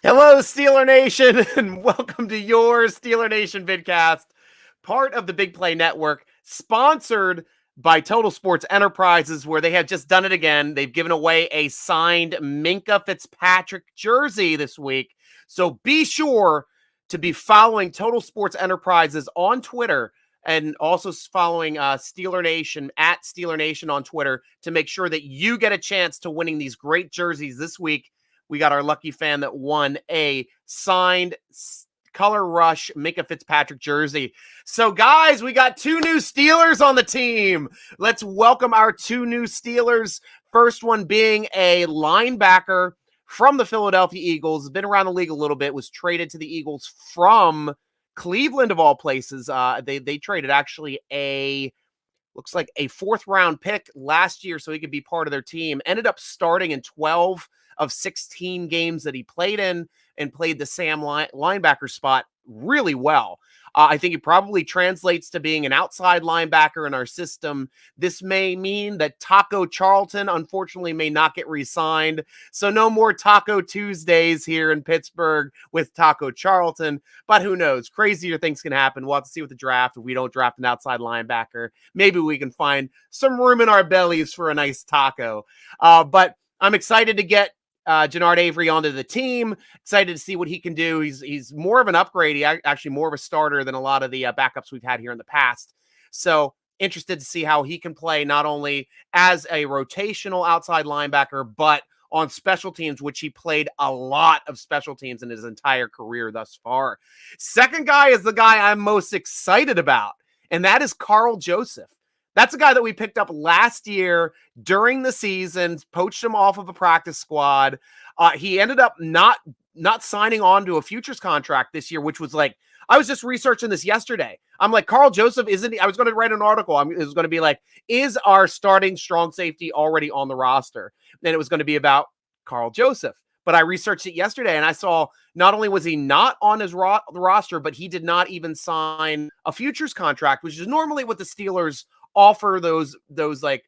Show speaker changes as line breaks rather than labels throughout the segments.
Hello, Steeler Nation, and welcome to your Steeler Nation Vidcast, part of the Big Play Network, sponsored by Total Sports Enterprises, where they have just done it again. They've given away a signed Minkah Fitzpatrick jersey this week. So be sure to be following Total Sports Enterprises on Twitter and also following Steeler Nation at Steeler Nation on Twitter to make sure that you get a chance to winning these great jerseys this week. We got our lucky fan that won a signed Color Rush Minkah Fitzpatrick jersey. So, guys, we got two new Steelers on the team. Let's welcome our two new Steelers. First one being a linebacker from the Philadelphia Eagles. Been around the league a little bit. Was traded to the Eagles from Cleveland, of all places. They traded actually looks like a 4th-round pick last year so he could be part of their team. Ended up starting in 12 of 16 games that he played in and played the Sam linebacker spot really well. I think it probably translates to being an outside linebacker in our system. This may mean that Taco Charlton, unfortunately, may not get re-signed. So no more Taco Tuesdays here in Pittsburgh with Taco Charlton. But who knows? Crazier things can happen. We'll have to see with the draft. If we don't draft an outside linebacker, maybe we can find some room in our bellies for a nice taco. But I'm excited to get Jannard Avery onto the team. Excited to see what he can do. He's more of an upgrade. He actually more of a starter than a lot of the backups we've had here in the past. So interested to see how he can play not only as a rotational outside linebacker, but on special teams, which he played a lot of special teams in his entire career thus far. Second guy is the guy I'm most excited about, and that is Karl Joseph. That's a guy that we picked up last year during the season, poached him off of a practice squad. He ended up not signing on to a futures contract this year, which was like, I was just researching this yesterday. I'm like, Karl Joseph isn't, I was going to write an article. It was going to be like, is our starting strong safety already on the roster? And it was going to be about Karl Joseph. But I researched it yesterday and I saw not only was he not on his the roster, but he did not even sign a futures contract, which is normally what the Steelers offer those like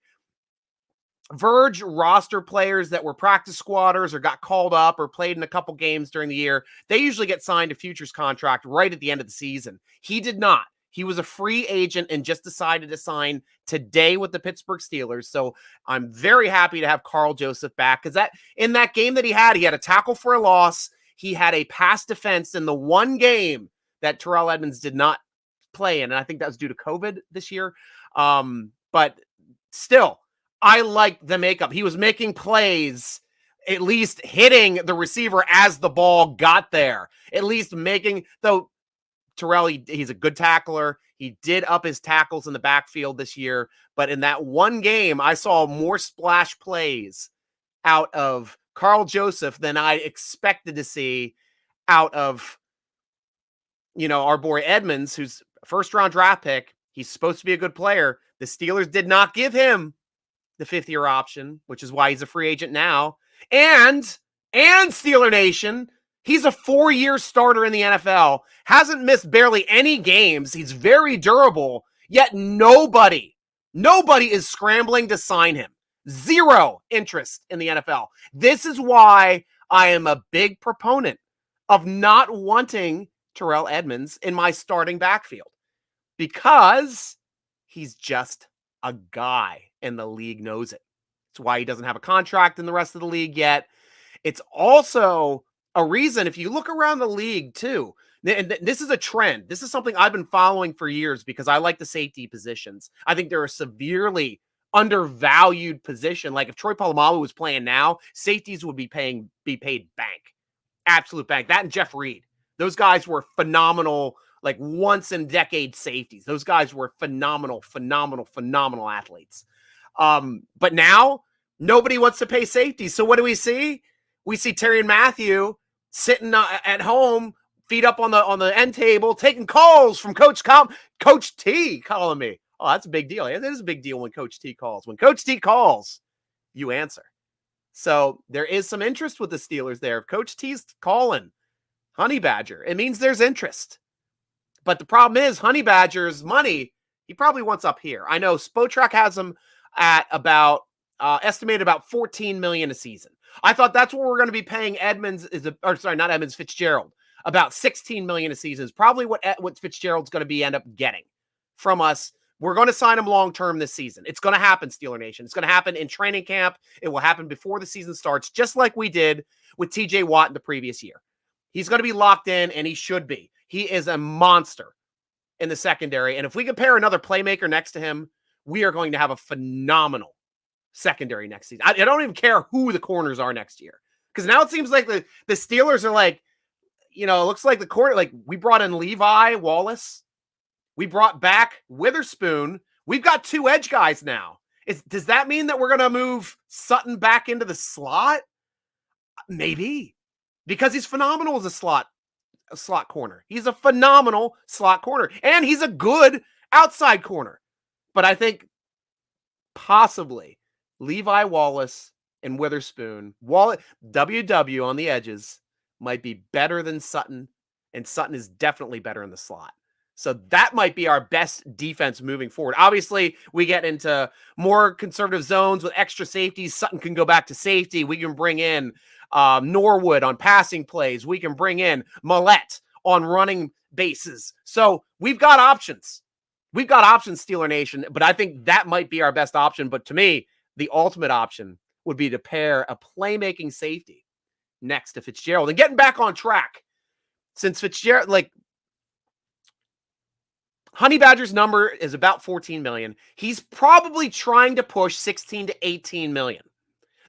Verge roster players that were practice squatters or got called up or played in a couple games during the year. They usually get signed a futures contract right at the end of the season. He did not. He was a free agent and just decided to sign today with the Pittsburgh Steelers. So I'm very happy to have Karl Joseph back because that in that game that he had a tackle for a loss. He had a pass defense in the one game that Terrell Edmunds did not play in. And I think that was due to COVID this year. But still, I like the makeup. He was making plays, at least hitting the receiver as the ball got there. At least making, though Terrell, he's a good tackler. He did up his tackles in the backfield this year. But in that one game, I saw more splash plays out of Karl Joseph than I expected to see out of, our boy Edmunds, who's a first-round draft pick. He's supposed to be a good player. The Steelers did not give him the 5th-year option, which is why he's a free agent now. And Steeler Nation, he's a 4-year starter in the NFL. Hasn't missed barely any games. He's very durable. Yet nobody is scrambling to sign him. Zero interest in the NFL. This is why I am a big proponent of not wanting Terrell Edmunds in my starting backfield. Because he's just a guy and the league knows it. It's why he doesn't have a contract in the rest of the league yet. It's also a reason, if you look around the league too, and this is a trend. This is something I've been following for years because I like the safety positions. I think they're a severely undervalued position. Like if Troy Polamalu was playing now, safeties would be paid bank. Absolute bank. That and Jeff Reed. Those guys were phenomenal, like once in decade safeties. Those guys were phenomenal athletes. But now nobody wants to pay safeties. So what do we see? We see Terry and Matthew sitting at home, feet up on the end table, taking calls from Coach T calling me. Oh, that's a big deal. It is a big deal when Coach T calls. When Coach T calls, you answer. So there is some interest with the Steelers there. If Coach T's calling Honey Badger, it means there's interest. But the problem is Honey Badger's money, he probably wants up here. I know Spotrac has him at about estimated about $14 million a season. I thought that's what we're going to be paying Fitzgerald. About $16 million a season is probably what Fitzgerald's going to end up getting from us. We're going to sign him long-term this season. It's going to happen, Steeler Nation. It's going to happen in training camp. It will happen before the season starts, just like we did with TJ Watt in the previous year. He's going to be locked in, and he should be. He is a monster in the secondary. And if we compare another playmaker next to him, we are going to have a phenomenal secondary next season. I don't even care who the corners are next year. Because now it seems like the Steelers are like, it looks like the corner, like we brought in Levi Wallace. We brought back Witherspoon. We've got 2 edge guys now. Does that mean that we're going to move Sutton back into the slot? Maybe. Because he's phenomenal as a slot corner. He's a phenomenal slot corner. And he's a good outside corner. But I think possibly Levi Wallace and Witherspoon, WW on the edges, might be better than Sutton. And Sutton is definitely better in the slot. So that might be our best defense moving forward. Obviously, we get into more conservative zones with extra safeties. Sutton can go back to safety. We can bring in Norwood on passing plays. We can bring in Millette on running bases. So we've got options. We've got options, Steeler Nation, but I think that might be our best option. But to me, the ultimate option would be to pair a playmaking safety next to Fitzgerald. And getting back on track, since Fitzgerald, Honey Badger's number is about 14 million. He's probably trying to push 16 to 18 million.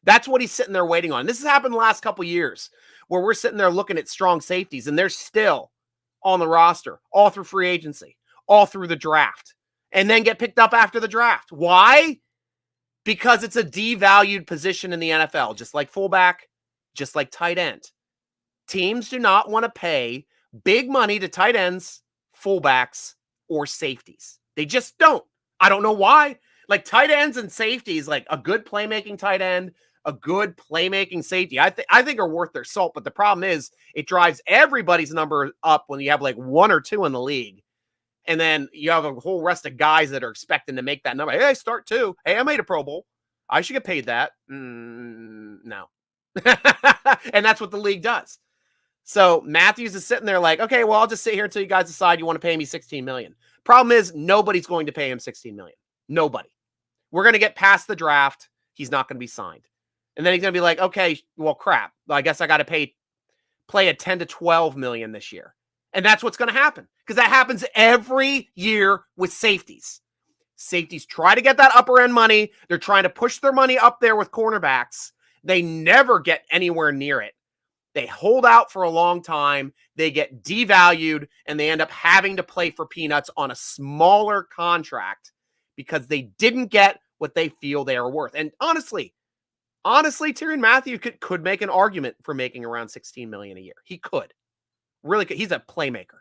That's what he's sitting there waiting on. This has happened the last couple years where we're sitting there looking at strong safeties and they're still on the roster all through free agency, all through the draft, and then get picked up after the draft. Why? Because it's a devalued position in the NFL, just like fullback, just like tight end. Teams do not want to pay big money to tight ends, fullbacks, or safeties. They just don't. I don't know why. Like tight ends and safeties, like a good playmaking tight end, a good playmaking safety, I think are worth their salt. But the problem is it drives everybody's number up when you have like 1 or 2 in the league. And then you have a whole rest of guys that are expecting to make that number. Hey, I start 2. Hey, I made a Pro Bowl. I should get paid that. No. And that's what the league does. So Matthews is sitting there like, okay, well, I'll just sit here until you guys decide you want to pay me $16 million. Problem is, nobody's going to pay him $16 million. Nobody. We're going to get past the draft. He's not going to be signed. And then he's going to be like, okay, well, crap. I guess I got to play a 10 to 12 million this year. And that's what's going to happen because that happens every year with safeties. Safeties try to get that upper end money. They're trying to push their money up there with cornerbacks. They never get anywhere near it. They hold out for a long time. They get devalued and they end up having to play for peanuts on a smaller contract because they didn't get what they feel they are worth. And honestly, Tyrann Mathieu could make an argument for making around $16 million a year. He could. Really could. He's a playmaker.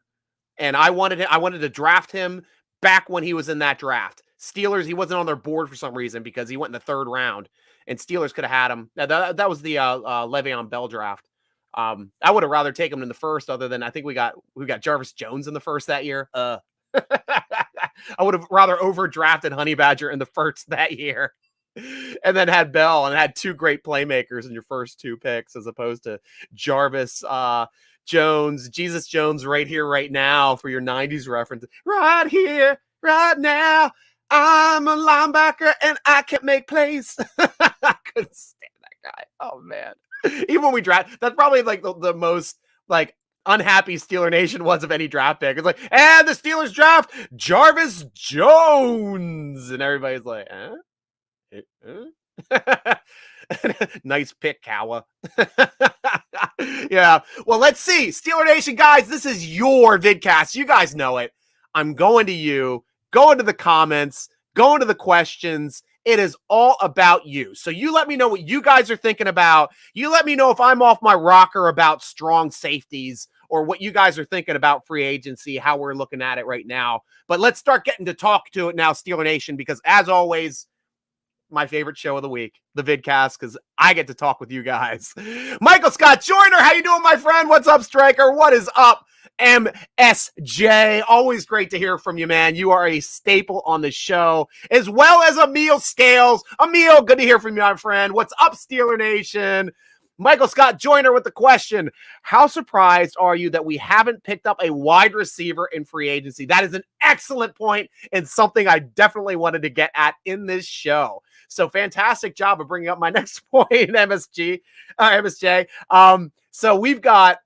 And I wanted to draft him back when he was in that draft. Steelers, he wasn't on their board for some reason because he went in the 3rd round and Steelers could have had him. Now, that was the Le'Veon Bell draft. I would have rather taken him in the 1st, other than I think we got Jarvis Jones in the 1st that year. I would have rather overdrafted Honey Badger in the 1st that year, and then had Bell and had 2 great playmakers in your first 2 picks, as opposed to Jarvis Jones, Jesus Jones, right here, right now for your 90s reference. Right here, right now, I'm a linebacker and I can make plays. I couldn't stand that guy. Oh man. Even when we draft, that's probably like the most like unhappy Steeler Nation was of any draft pick. It's like, and the Steelers draft Jarvis Jones, and everybody's like, nice pick, Kawa. Yeah. Well, let's see. Steeler Nation, guys, this is your vidcast. You guys know it. I'm going to you. Go into the comments. Go into the questions. It is all about you. So you let me know what you guys are thinking about. You let me know if I'm off my rocker about strong safeties or what you guys are thinking about free agency, how we're looking at it right now. But let's start getting to talk to it now, Steeler Nation, because as always, my favorite show of the week, the Vidcast, because I get to talk with you guys. Michael Scott Joyner, how you doing, my friend? What's up, Stryker? What is up, MSJ? Always great to hear from you, man. You are a staple on the show, as well as Emil Scales. Emil, good to hear from you, my friend. What's up, Steeler Nation? Michael Scott Joyner with the question, how surprised are you that we haven't picked up a wide receiver in free agency? That is an excellent point and something I definitely wanted to get at in this show. So fantastic job of bringing up my next point, MSJ. So we've got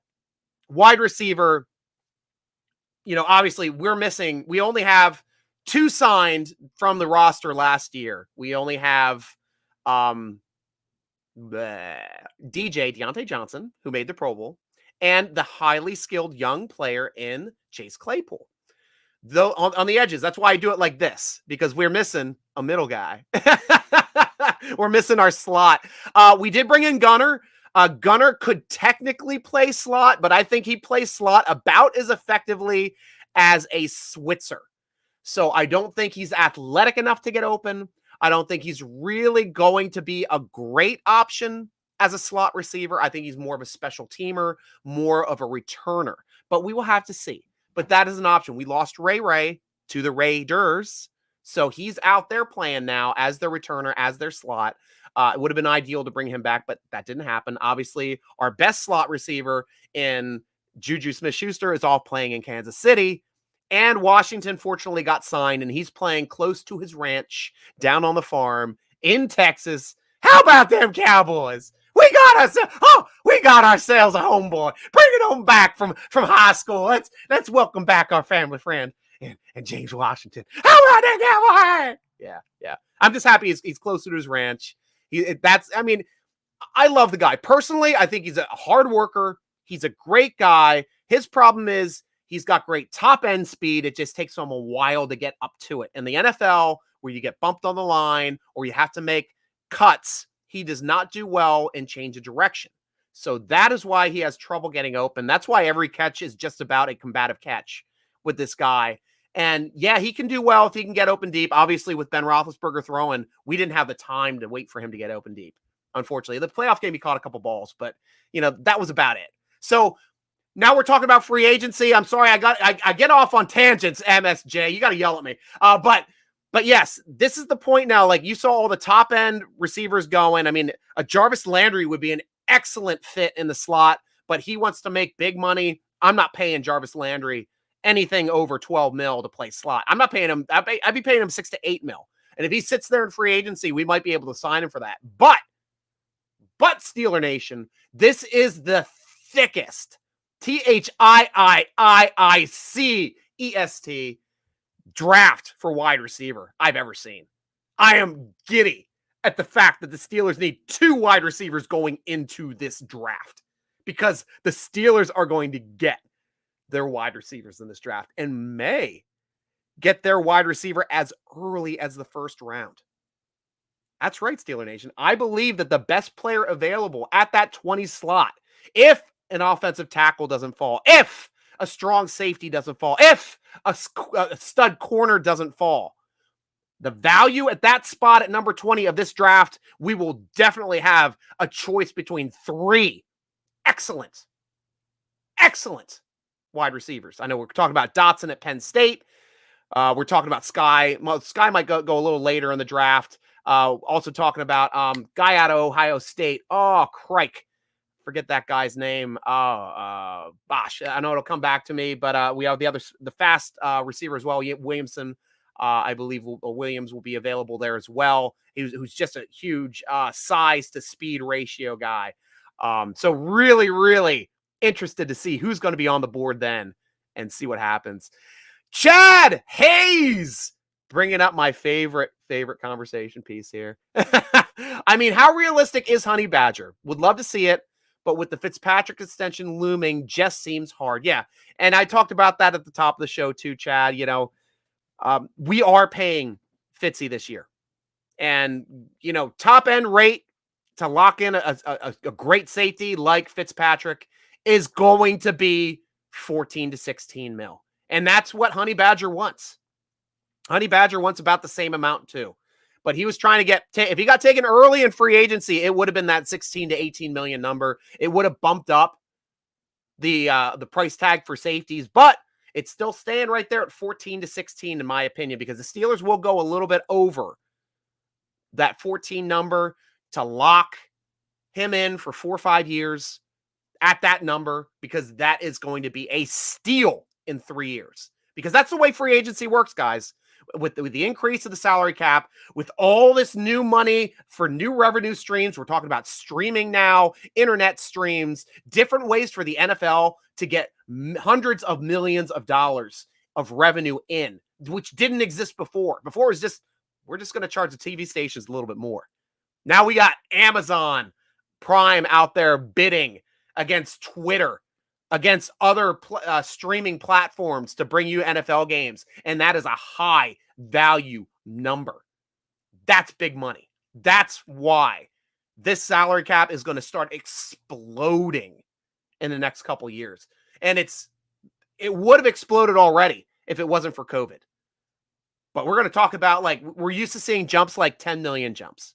wide receiver. You know, obviously we only have 2 signed from the roster last year. We only have Deontay Johnson, who made the Pro Bowl, and the highly skilled young player in Chase Claypool. Though on the edges, that's why I do it like this, because we're missing a middle guy. We're missing our slot. We did bring in Gunner. Gunner could technically play slot, but I think he plays slot about as effectively as a Switzer. So I don't think he's athletic enough to get open. I don't think he's really going to be a great option as a slot receiver. I think he's more of a special teamer, more of a returner. But we will have to see. But that is an option. We lost Ray to the Raiders. So he's out there playing now as their returner, as their slot. It would have been ideal to bring him back, but that didn't happen. Obviously, our best slot receiver in Juju Smith-Schuster is all playing in Kansas City. And Washington, fortunately, got signed, and he's playing close to his ranch down on the farm in Texas. How about them Cowboys? We got ourselves a homeboy. Bring it on back from high school. Let's welcome back our family friend and James Washington. How about that Cowboy? Yeah. I'm just happy he's closer to his ranch. I love the guy. Personally, I think he's a hard worker. He's a great guy. His problem is he's got great top-end speed. It just takes him a while to get up to it. In the NFL, where you get bumped on the line or you have to make cuts, he does not do well in change of direction. So that is why he has trouble getting open. That's why every catch is just about a combative catch with this guy. And yeah, he can do well if he can get open deep. Obviously, with Ben Roethlisberger throwing, we didn't have the time to wait for him to get open deep. Unfortunately, the playoff game, he caught a couple balls, but that was about it. So now we're talking about free agency. I'm sorry, I get off on tangents, MSJ. You got to yell at me. But yes, this is the point now. Like, you saw all the top end receivers going. I mean, a Jarvis Landry would be an excellent fit in the slot, but he wants to make big money. I'm not paying Jarvis Landry anything over 12 mil to play slot. I'm not paying him. I'd be paying him 6 to 8 mil. And if he sits there in free agency, we might be able to sign him for that. But Steeler Nation, this is the thickest THIIIICEST draft for wide receiver I've ever seen. I am giddy at the fact that the Steelers need 2 wide receivers going into this draft, because the Steelers are going to get their wide receivers in this draft and may get their wide receiver as early as the first round. That's right, Steeler Nation. I believe that the best player available at that 20 slot, if an offensive tackle doesn't fall, if a strong safety doesn't fall, if a stud corner doesn't fall, the value at that spot at number 20 of this draft, we will definitely have a choice between 3 excellent wide receivers. I know we're talking about Dotson at Penn State. We're talking about Sky. Well, Sky might go a little later in the draft. Also talking about guy out of Ohio State. Oh, crike. Forget that guy's name. Gosh, I know it'll come back to me, but we have the fast receiver as well. Williamson, I believe Williams will be available there as well. Who's just a huge size to speed ratio guy. So really, really interested to see who's going to be on the board then and see what happens. Chad Hayes, bringing up my favorite conversation piece here. I mean, how realistic is Honey Badger? Would love to see it, but with the Fitzpatrick extension looming, just seems hard. Yeah, and I talked about that at the top of the show too, Chad. We are paying Fitzy this year, and top end rate to lock in a great safety like Fitzpatrick is going to be 14 to 16 mil. And that's what Honey Badger wants. Honey Badger wants about the same amount too. but he was trying to get, if he got taken early in free agency, it would have been that 16 to 18 million number. It would have bumped up the price tag for safeties, but it's still staying right there at 14 to 16, in my opinion, because the Steelers will go a little bit over that 14 number to lock him in for 4 or 5 years at that number, because that is going to be a steal in 3 years. Because that's the way free agency works, guys. With the increase of the salary cap, with all this new money for new revenue streams, we're talking about streaming now, internet streams, different ways for the NFL to get hundreds of millions of dollars of revenue in, which didn't exist before. Before it was just, we're just going to charge the TV stations a little bit more. Now we got Amazon Prime out there bidding against Twitter, against other streaming platforms to bring you NFL games. And that is a high value number. That's big money. That's why this salary cap is going to start exploding in the next couple years. And it would have exploded already if it wasn't for COVID. But we're going to talk about, like, we're used to seeing jumps like 10 million jumps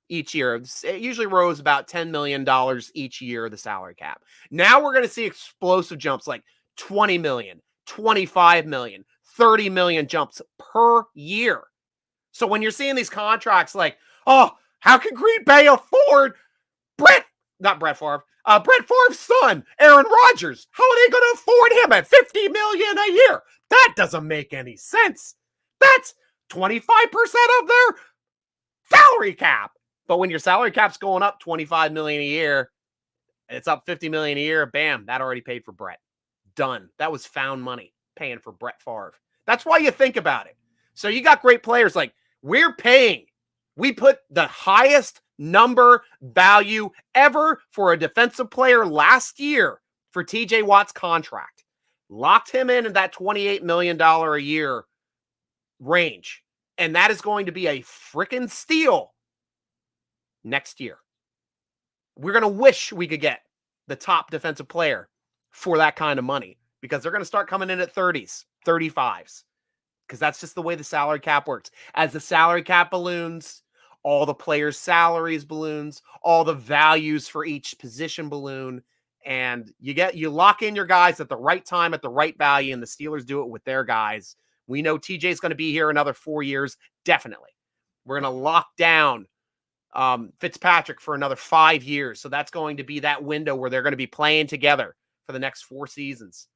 each year. It usually rose about $10 million each year, the salary cap. Now we're going to see explosive jumps like 20 million, 25 million, 30 million jumps per year. So when you're seeing these contracts like, oh, how can Green Bay afford Brett Favre's son, Aaron Rodgers? How are they going to afford him at $50 million a year? That doesn't make any sense. That's 25% of their salary cap. But when your salary cap's going up 25 million a year, it's up 50 million a year, bam, that already paid for Brett. Done. That was found money paying for Brett Favre. That's why you think about it. So you got great players like we're paying. We put the highest number value ever for a defensive player last year for TJ Watt's contract. Locked him in at that $28 million a year range. And that is going to be a freaking steal next year. We're going to wish we could get the top defensive player for that kind of money, because they're going to start coming in at 30s, 35s, because that's just the way the salary cap works. As the salary cap balloons, all the players' salaries balloons, all the values for each position balloon, and you lock in your guys at the right time at the right value, and the Steelers do it with their guys. We know TJ's going to be here another 4 years, definitely. We're going to lock down Fitzpatrick for another 5 years. So that's going to be that window where they're going to be playing together for the next 4 seasons.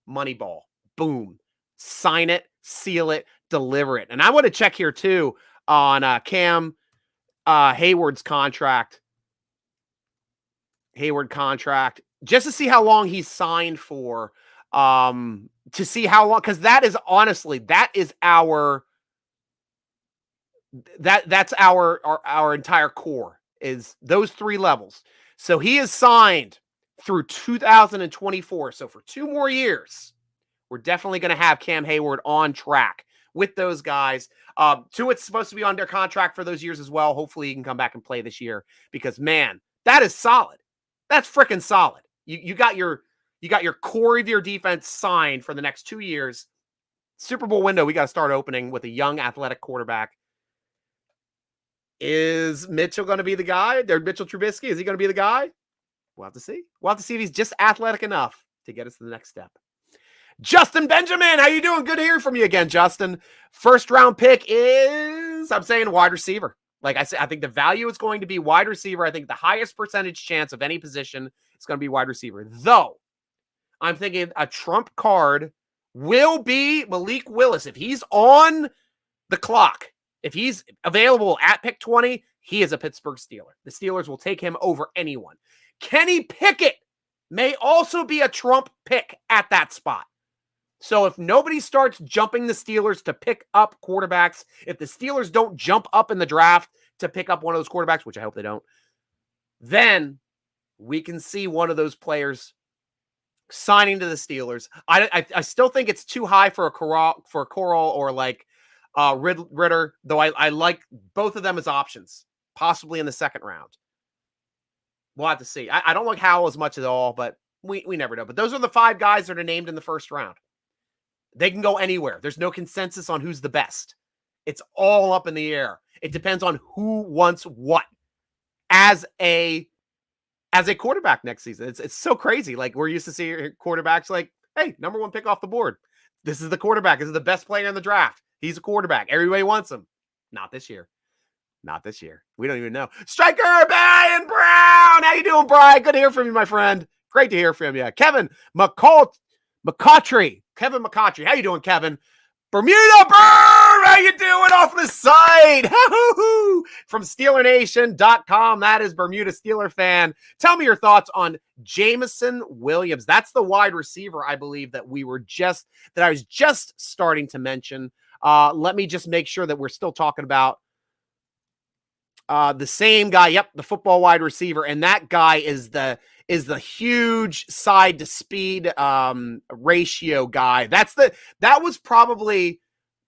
Moneyball. Boom. Sign it, seal it, deliver it. And I want to check here too on Cam Hayward's contract. Hayward contract. Just to see how long he's signed for. To see how long, because that is honestly, that's our entire core, is those 3 levels. So he is signed through 2024. So for 2 more years, we're definitely going to have Cam Hayward on track with those guys. Tuitt's supposed to be on their contract for those years as well. Hopefully he can come back and play this year, because man, that is solid. That's freaking solid. You got your core of your defense signed for the next 2 years. Super Bowl window, we got to start opening with a young athletic quarterback. Is Mitchell going to be the guy? Mitchell Trubisky, is he going to be the guy? We'll have to see. We'll have to see if he's just athletic enough to get us to the next step. Justin Benjamin, how you doing? Good to hear from you again, Justin. First round pick is, I'm saying, wide receiver. Like I said, I think the value is going to be wide receiver. I think the highest percentage chance of any position is going to be wide receiver. Though, I'm thinking a trump card will be Malik Willis. If he's on the clock, if he's available at pick 20, he is a Pittsburgh Steeler. The Steelers will take him over anyone. Kenny Pickett may also be a trump pick at that spot. So if nobody starts jumping the Steelers to pick up quarterbacks, if the Steelers don't jump up in the draft to pick up one of those quarterbacks, which I hope they don't, then we can see one of those players signing to the Steelers. I still think it's too high for a Corral or like Ritter, though I like both of them as options, possibly in the second round. We'll have to see. I don't like Howell as much at all, but we never know. But those are the 5 guys that are named in the first round. They can go anywhere. There's no consensus on who's the best. It's all up in the air. It depends on who wants what as a quarterback next season. It's so crazy. Like, we're used to seeing quarterbacks like, hey, number one pick off the board. This is the quarterback. This is the best player in the draft. He's a quarterback. Everybody wants him. Not this year. Not this year. We don't even know. Striker, Brian Brown. How you doing, Brian? Good to hear from you, my friend. Great to hear from you. Kevin McCautry. Kevin McCautry. How you doing, Kevin? Bermuda Bird, how you doing off the site? From SteelerNation.com. That is Bermuda Steeler fan. Tell me your thoughts on Jameson Williams. That's the wide receiver, I believe, that I was just starting to mention. Let me just make sure that we're still talking about the same guy. Yep, the football wide receiver, and that guy is the huge side to speed ratio guy. That was probably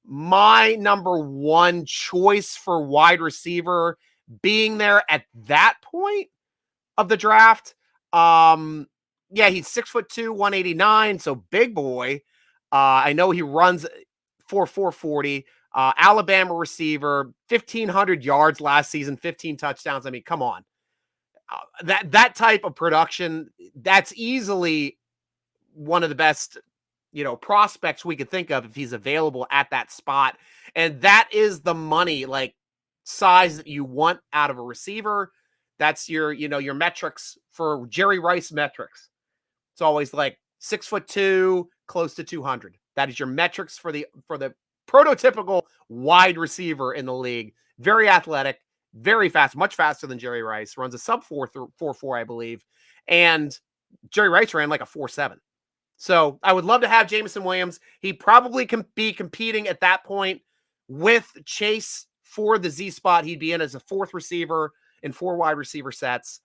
my number one choice for wide receiver, being there at that point of the draft. Yeah, he's 6'2", 189, so big boy. I know he runs 4.40. Alabama receiver, 1,500 yards last season, 15 touchdowns. I mean, come on. That type of production, that's easily one of the best, prospects we could think of if he's available at that spot. And that is the money, like, size that you want out of a receiver. That's your metrics for Jerry Rice metrics. It's always like 6'2", close to 200. That is your metrics for the prototypical wide receiver in the league. Very athletic, very fast, much faster than Jerry Rice. Runs a sub 4.4, I believe. And Jerry Rice ran like a 4.7. So I would love to have Jameson Williams. He probably can be competing at that point with Chase for the Z spot. He'd be in as a fourth receiver in 4 wide receiver sets.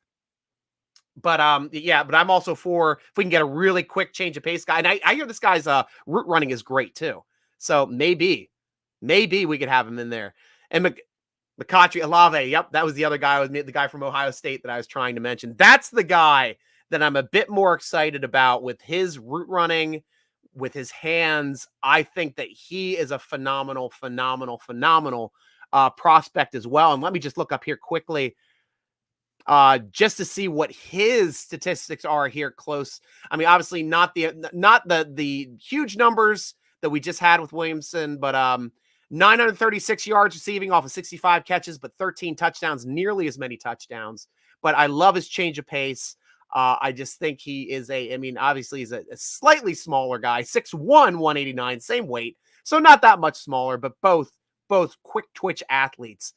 But but I'm also for if we can get a really quick change of pace guy. And I hear this guy's route running is great too. So maybe we could have him in there. And McCautry, Olave, yep, that was the other guy. The guy from Ohio State that I was trying to mention. That's the guy that I'm a bit more excited about with his route running, with his hands. I think that he is a phenomenal prospect as well. And let me just look up here quickly just to see what his statistics are here close. I mean, obviously not the huge numbers that we just had with Williamson, but 936 yards receiving off of 65 catches, but 13 touchdowns, nearly as many touchdowns. But I love his change of pace. I just think he is obviously he's a slightly smaller guy, 6'1", 189, same weight. So not that much smaller, but both quick twitch athletes.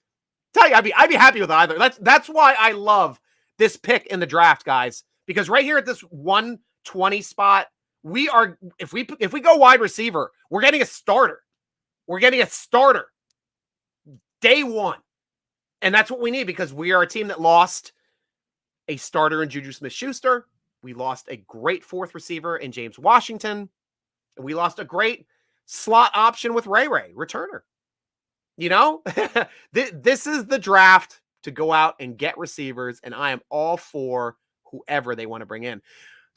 Tell you, I'd be happy with either. That's why I love this pick in the draft, guys, because right here at this 120 spot, we are, if we go wide receiver, we're getting a starter. We're getting a starter day one. And that's what we need, because we are a team that lost a starter in Juju Smith-Schuster. We lost a great fourth receiver in James Washington. And we lost a great slot option with Ray returner. This is the draft to go out and get receivers, and I am all for whoever they want to bring in.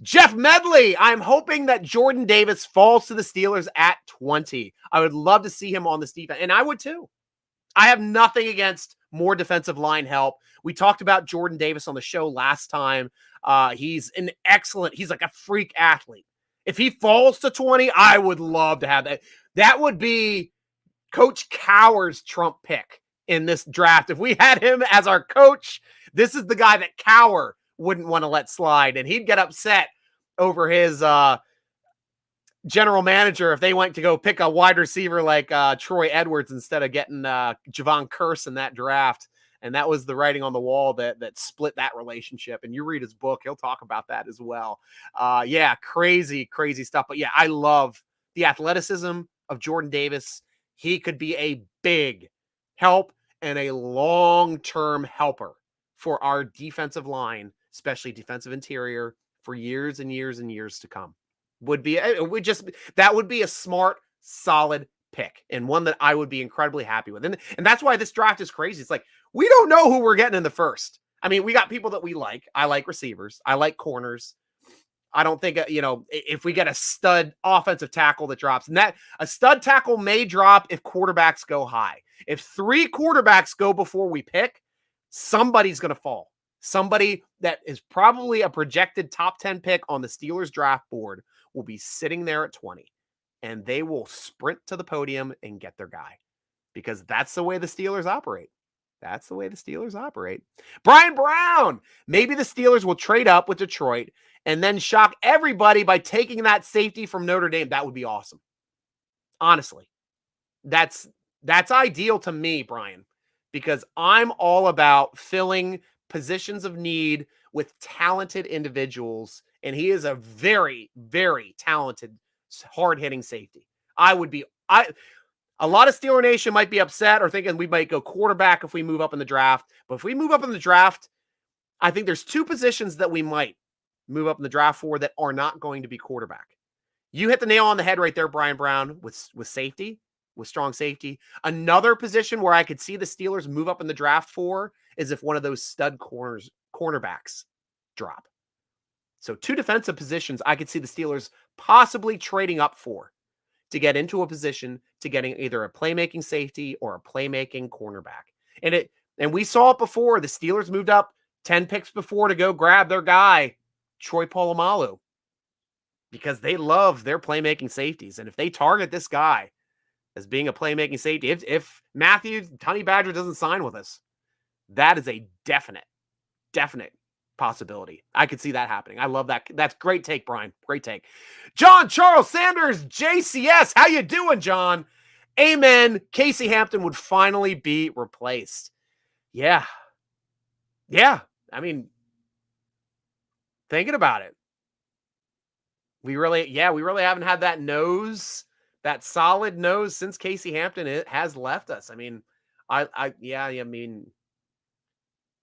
Jeff Medley, I'm hoping that Jordan Davis falls to the Steelers at 20. I would love to see him on this defense, and I would too. I have nothing against more defensive line help. We talked about Jordan Davis on the show last time. He's like a freak athlete. If he falls to 20, I would love to have that. That would be Coach Cowher's Trump pick in this draft. If we had him as our coach, this is the guy that Cowher wouldn't want to let slide, and he'd get upset over his general manager if they went to go pick a wide receiver like Troy Edwards instead of getting Javon Curse in that draft. And that was the writing on the wall that split that relationship. And you read his book, he'll talk about that as well. Yeah, crazy stuff. But yeah, I love the athleticism of Jordan Davis. He could be a big help and a long-term helper for our defensive line, especially defensive interior, for years and years and years to come. That would be a smart, solid pick, and one that I would be incredibly happy with. And that's why this draft is crazy. It's like, we don't know who we're getting in the first. I mean, we got people that we like. I like receivers. I like corners. I don't think, if we get a stud offensive tackle that drops, and that a stud tackle may drop if quarterbacks go high. If 3 quarterbacks go before we pick, somebody's going to fall. Somebody that is probably a projected top 10 pick on the Steelers draft board will be sitting there at 20, and they will sprint to the podium and get their guy, because that's the way the Steelers operate. That's the way the Steelers operate. Brian Brown. Maybe the Steelers will trade up with Detroit and then shock everybody by taking that safety from Notre Dame. That would be awesome. Honestly, that's ideal to me, Brian, because I'm all about filling positions of need with talented individuals, and he is a very, very talented, hard-hitting safety. A lot of Steeler Nation might be upset or thinking we might go quarterback if we move up in the draft. But if we move up in the draft, I think there's 2 positions that we might move up in the draft for that are not going to be quarterback. You hit the nail on the head right there, Brian Brown, with safety, with strong safety. Another position where I could see the Steelers move up in the draft for is if one of those stud cornerbacks drop. So 2 defensive positions I could see the Steelers possibly trading up for to get into a position to getting either a playmaking safety or a playmaking cornerback. And we saw it before. The Steelers moved up 10 picks before to go grab their guy, Troy Polamalu, because they love their playmaking safeties. And if they target this guy as being a playmaking safety, if Matthew Honey Badger doesn't sign with us, that is a definite possibility. I could see that happening. I love that. That's great take, Brian. Great take. John Charles Sanders, JCS. How you doing, John? Amen. Casey Hampton would finally be replaced. Yeah. I mean, thinking about it, we really haven't had that solid nose since Casey Hampton has left us. I mean, I mean,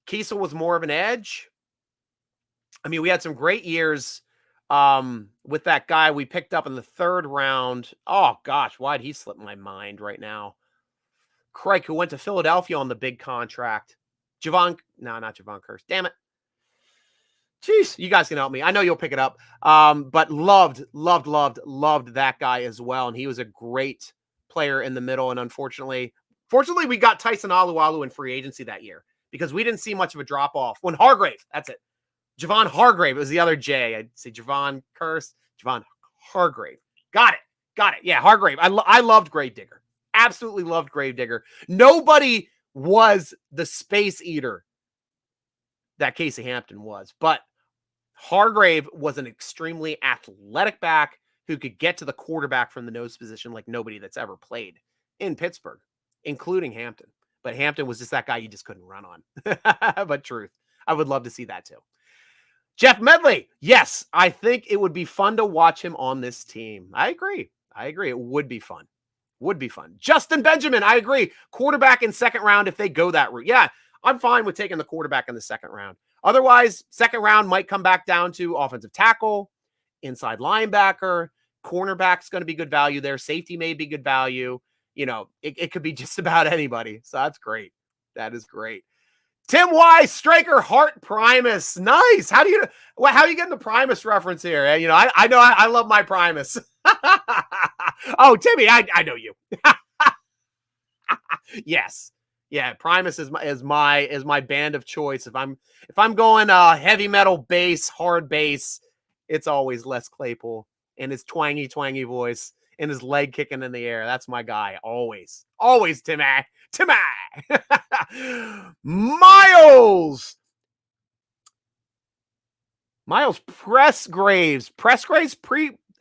Kiesel was more of an edge. I mean, we had some great years with that guy we picked up in the 3rd round. Oh, gosh, why'd he slip my mind right now? Craig, who went to Philadelphia on the big contract. Not Javon Curse. Damn it. Jeez, you guys can help me. I know you'll pick it up. But loved that guy as well. And he was a great player in the middle. And fortunately, we got Tyson Alualu in free agency that year because we didn't see much of a drop-off. When Hargrave, that's it. Javon Hargrave. It was the other J. I'd say Javon Curse. Javon Hargrave. Got it. Yeah, Hargrave. I loved Gravedigger. Absolutely loved Gravedigger. Nobody was the space eater that Casey Hampton was, but Hargrave was an extremely athletic back who could get to the quarterback from the nose position like nobody that's ever played in Pittsburgh, including Hampton. But Hampton was just that guy you just couldn't run on. But truth, I would love to see that too. Jeff Medley. Yes, I think it would be fun to watch him on this team. I agree. It would be fun. Justin Benjamin. I agree. Quarterback in 2nd round if they go that route. Yeah, I'm fine with taking the quarterback in the 2nd round. Otherwise, 2nd round might come back down to offensive tackle, inside linebacker, cornerback's going to be good value there. Safety may be good value. It could be just about anybody. So that's great. That is great. Tim Y, Striker, Hart Primus. Nice. How are you getting the Primus reference here? I know I love my Primus. Oh, Timmy, I know you. Yes. Yeah, Primus is my band of choice. If I'm going heavy metal bass, hard bass, it's always Les Claypool and his twangy voice and his leg kicking in the air. That's my guy. Always, Timmy. Miles Pressgraves.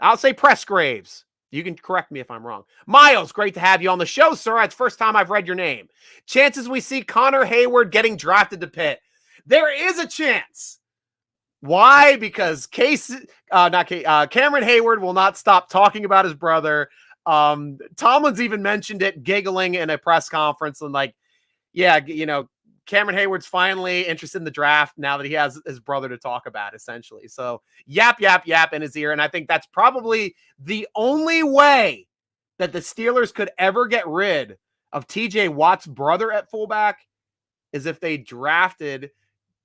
I'll say Pressgraves. You can correct me if I'm wrong. Miles, great to have you on the show, sir. It's the first time I've read your name. Chances we see Connor Hayward getting drafted to Pitt. There is a chance. Why? Because Cameron Hayward will not stop talking about his brother. Tomlin's even mentioned it, giggling in a press conference and Cameron Hayward's finally interested in the draft now that he has his brother to talk about, essentially. So yap in his ear. And I think that's probably the only way that the Steelers could ever get rid of TJ Watt's brother at fullback is if they drafted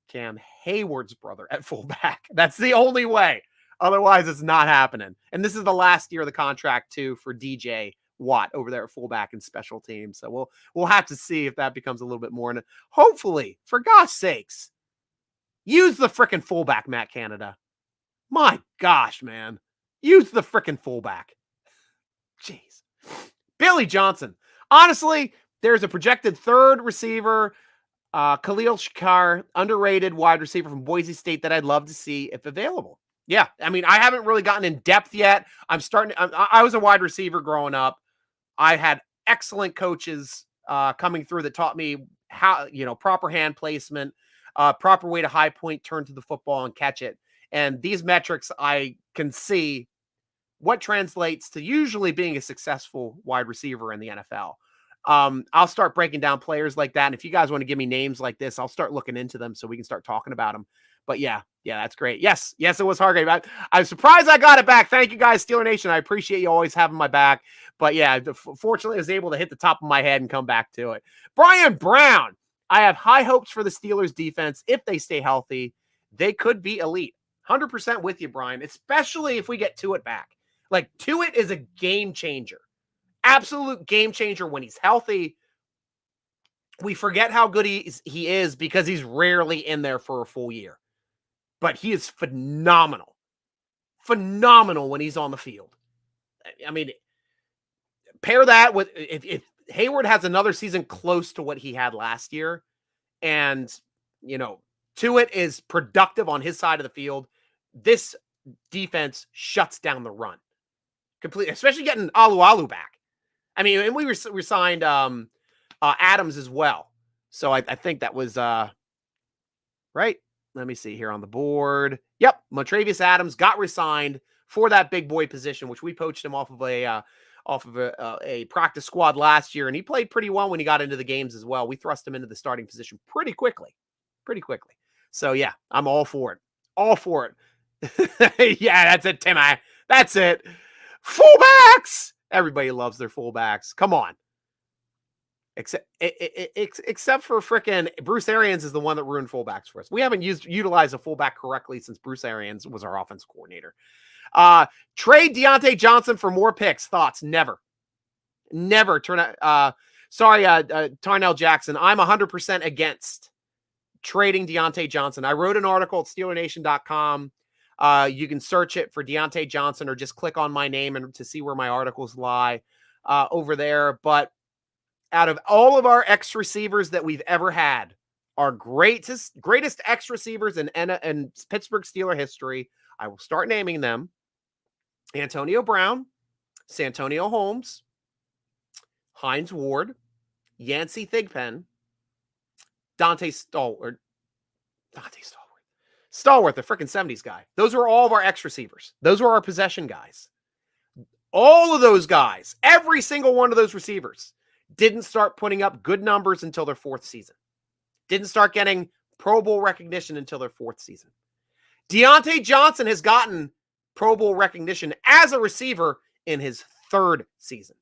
Cam Hayward's brother at fullback. That's the only way. Otherwise, it's not happening. And this is the last year of the contract, too, for DJ Watt over there at fullback and special teams. So we'll have to see if that becomes a little bit more. And hopefully, for gosh sakes, use the frickin' fullback, Matt Canada. My gosh, man. Use the frickin' fullback. Jeez. Billy Johnson. Honestly, there's a projected third receiver, Khalil Shakir, underrated wide receiver from Boise State that I'd love to see if available. Yeah, I mean, I haven't really gotten in depth yet. I was a wide receiver growing up. I had excellent coaches coming through that taught me how, proper hand placement, proper way to high point, turn to the football and catch it. And these metrics, I can see what translates to usually being a successful wide receiver in the NFL. I'll start breaking down players like that. And if you guys want to give me names like this, I'll start looking into them so we can start talking about them. But yeah, that's great. Yes, it was Hargrave. I'm surprised I got it back. Thank you guys, Steeler Nation. I appreciate you always having my back. But yeah, fortunately, I was able to hit the top of my head and come back to it. Brian Brown. I have high hopes for the Steelers defense. If they stay healthy, they could be elite. 100% with you, Brian, especially if we get Tuitt back. Like, Tuitt is a game changer. Absolute game changer when he's healthy. We forget how good he is because he's rarely in there for a full year. But he is phenomenal. Phenomenal when he's on the field. I mean, pair that with if Hayward has another season close to what he had last year, and, Tuitt is productive on his side of the field, this defense shuts down the run completely, especially getting Alu back. I mean, and we signed Adams as well. So I think that was right. Let me see here on the board. Yep, Montravius Adams got re-signed for that big boy position, which we poached him off of a practice squad last year, and he played pretty well when he got into the games as well. We thrust him into the starting position pretty quickly. So yeah, I'm all for it. All for it. Yeah, that's it, Timmy. That's it. Fullbacks. Everybody loves their fullbacks. Come on. Except for frickin' Bruce Arians is the one that ruined fullbacks for us. We haven't utilized a fullback correctly since Bruce Arians was our offense coordinator. Trade Deontay Johnson for more picks. Thoughts? Never. Tarnell Jackson. I'm 100% against trading Deontay Johnson. I wrote an article at SteelerNation.com. You can search it for Deontay Johnson or just click on my name and to see where my articles lie over there. But out of all of our X receivers that we've ever had, our greatest X receivers in Pittsburgh Steeler history, I will start naming them: Antonio Brown, Santonio Holmes, Hines Ward, Yancey Thigpen, Dante Stallworth, the freaking 70s guy. Those were all of our X receivers. Those were our possession guys. All of those guys, every single one of those receivers, didn't start putting up good numbers until their fourth season. Didn't start getting Pro Bowl recognition until their fourth season. Deontay Johnson has gotten Pro Bowl recognition as a receiver in his third season.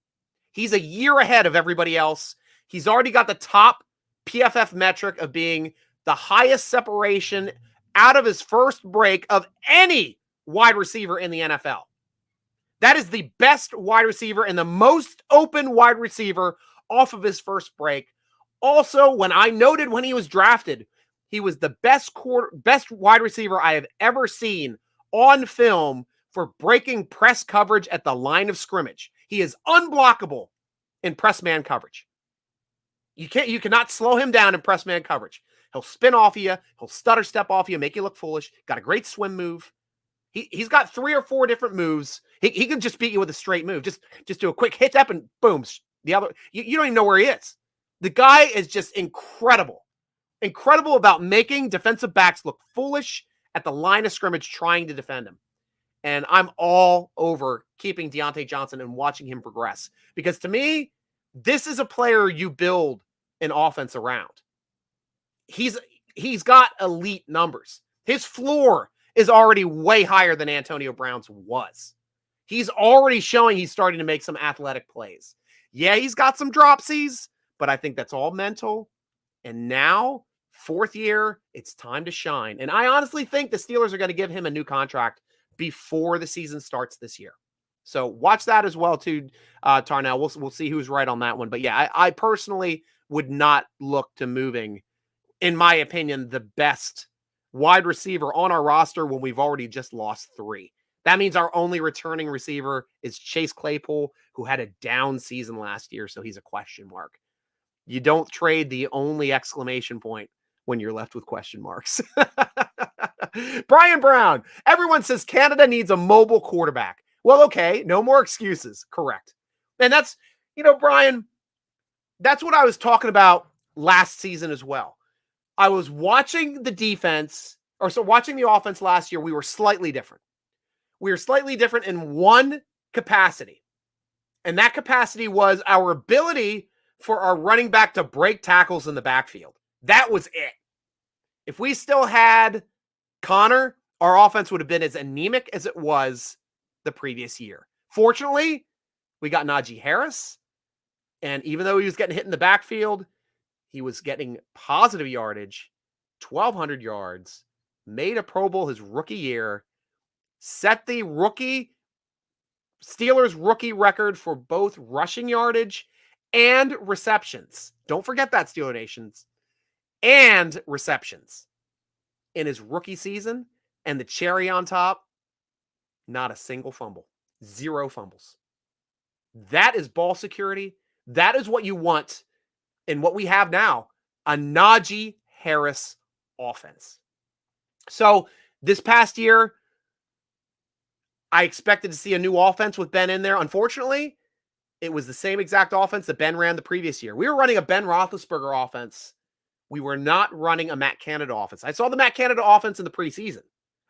He's a year ahead of everybody else. He's already got the top PFF metric of being the highest separation out of his first break of any wide receiver in the NFL. That is the best wide receiver and the most open wide receiver off of his first break. Also, when I noted when he was drafted, he was the best wide receiver I have ever seen on film for breaking press coverage at the line of scrimmage. He is unblockable in press man coverage. You cannot slow him down in press man coverage. He'll spin off of you. He'll stutter step off you, make you look foolish. Got a great swim move. He's got 3 or 4 different moves. He can just beat you with a straight move. Just do a quick hit up and boom. The other, you don't even know where he is. The guy is just incredible. Incredible about making defensive backs look foolish at the line of scrimmage trying to defend him. And I'm all over keeping Deontay Johnson and watching him progress. Because to me, this is a player you build an offense around. He's got elite numbers. His floor is already way higher than Antonio Brown's was. He's already showing he's starting to make some athletic plays. Yeah, he's got some dropsies, but I think that's all mental. And now, fourth year, it's time to shine. And I honestly think the Steelers are going to give him a new contract before the season starts this year. So watch that as well too, Tarnell. We'll see who's right on that one. But yeah, I personally would not look to moving, in my opinion, the best wide receiver on our roster when we've already just lost 3. That means our only returning receiver is Chase Claypool, who had a down season last year, so he's a question mark. You don't trade the only exclamation point when you're left with question marks. Brian Brown. Everyone says Canada needs a mobile quarterback. Well, okay, no more excuses. Correct. And that's, Brian, that's what I was talking about last season as well. I was watching the defense, watching the offense last year. We were slightly different. We were slightly different in one capacity. And that capacity was our ability for our running back to break tackles in the backfield. That was it. If we still had Connor, our offense would have been as anemic as it was the previous year. Fortunately, we got Najee Harris. And even though he was getting hit in the backfield, he was getting positive yardage, 1,200 yards, made a Pro Bowl his rookie year, set the Steelers rookie record for both rushing yardage and receptions. Don't forget that, Steeler Nations. And receptions in his rookie season. And the cherry on top, not a single fumble. 0 fumbles. That is ball security. That is what you want in what we have now, a Najee Harris offense. So this past year, I expected to see a new offense with Ben in there. Unfortunately, it was the same exact offense that Ben ran the previous year. We were running a Ben Roethlisberger offense. We were not running a Matt Canada offense. I saw the Matt Canada offense in the preseason.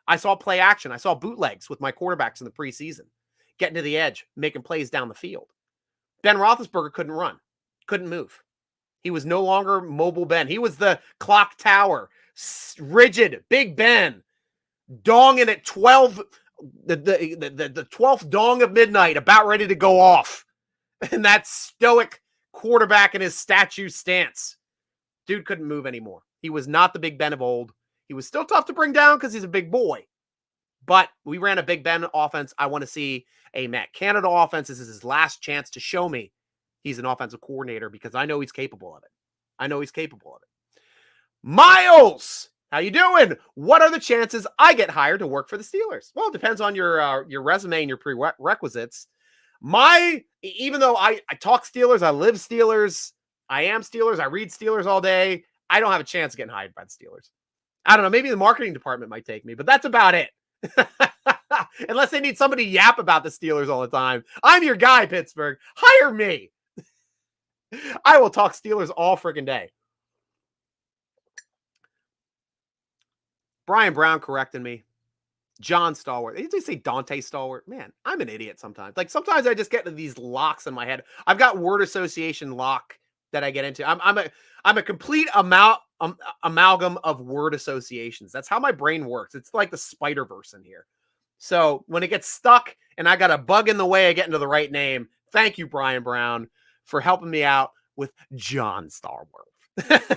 I saw play action. I saw bootlegs with my quarterbacks in the preseason, getting to the edge, making plays down the field. Ben Roethlisberger couldn't run, couldn't move. He was no longer mobile Ben. He was the clock tower, rigid, Big Ben, donging at 12, the 12th dong of midnight, about ready to go off. And that stoic quarterback in his statue stance. Dude couldn't move anymore. He was not the Big Ben of old. He was still tough to bring down because he's a big boy. But we ran a Big Ben offense. I want to see a Matt Canada offense. This is his last chance to show me he's an offensive coordinator because I know he's capable of it. Miles, how you doing? What are the chances I get hired to work for the Steelers? Well, it depends on your resume and your prerequisites. Even though I talk Steelers, I live Steelers, I am Steelers, I read Steelers all day, I don't have a chance of getting hired by the Steelers. I don't know, maybe the marketing department might take me, but that's about it. Unless they need somebody to yap about the Steelers all the time. I'm your guy, Pittsburgh. Hire me. I will talk Steelers all freaking day. Brian Brown correcting me. John Stallworth. Did they say Dante Stallworth? Man, I'm an idiot sometimes. Like sometimes I just get to these locks in my head. I've got word association lock that I get into. I'm a complete amalgam of word associations. That's how my brain works. It's like the Spider-Verse in here. So when it gets stuck and I got a bug in the way of getting to the right name, thank you, Brian Brown, for helping me out with John Stallworth.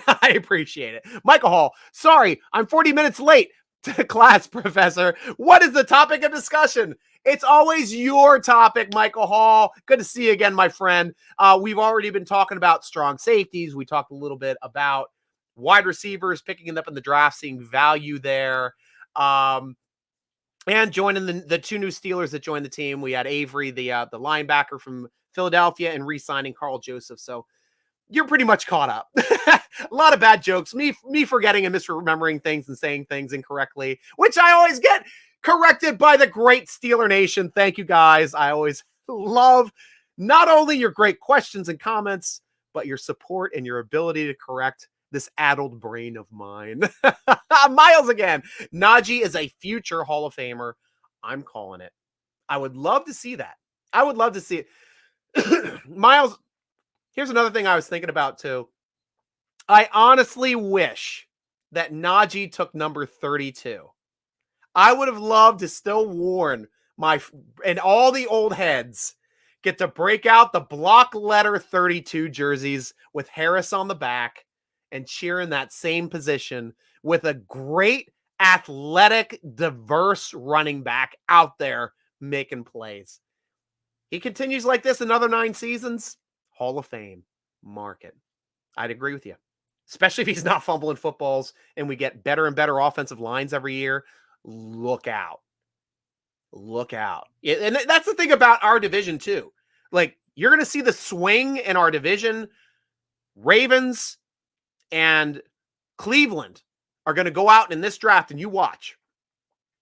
I appreciate it. Michael Hall, sorry, I'm 40 minutes late to class, Professor. What is the topic of discussion? It's always your topic, Michael Hall. Good to see you again, my friend. We've already been talking about strong safeties. We talked a little bit about wide receivers, picking them up in the draft, seeing value there. And joining the 2 new Steelers that joined the team. We had Avery, the linebacker from Philadelphia, and re-signing Carl Joseph. So you're pretty much caught up. A lot of bad jokes. Me forgetting and misremembering things and saying things incorrectly, which I always get corrected by the great Steeler Nation. Thank you, guys. I always love not only your great questions and comments, but your support and your ability to correct this addled brain of mine. Miles again. Najee is a future Hall of Famer. I'm calling it. I would love to see that. I would love to see it. Miles, here's another thing I was thinking about too. I honestly wish that Najee took number 32. I would have loved to still warn and all the old heads get to break out the block letter 32 jerseys with Harris on the back and cheer in that same position with a great athletic, diverse running back out there making plays. He continues like this another 9 seasons, Hall of Fame, mark it. I'd agree with you, especially if he's not fumbling footballs and we get better and better offensive lines every year. Look out. Look out. And that's the thing about our division too. Like, you're going to see the swing in our division. Ravens and Cleveland are going to go out in this draft, and you watch.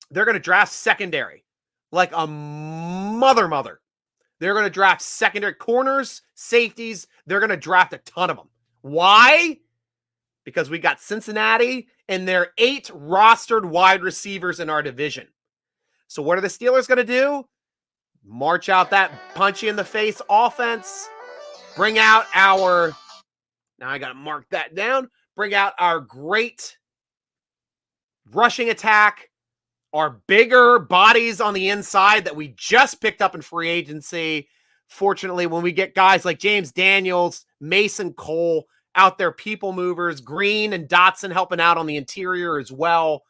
They're going to draft secondary like a mother. They're going to draft secondary corners, safeties. They're going to draft a ton of them. Why? Because we got Cincinnati and their 8 rostered wide receivers in our division. So what are the Steelers going to do? March out that punch you in the face offense. Bring out our, now I got to mark that down. Bring out our great rushing attack, our bigger bodies on the inside that we just picked up in free agency. Fortunately, when we get guys like James Daniels, Mason Cole out there, people movers, Green and Dotson helping out on the interior as well.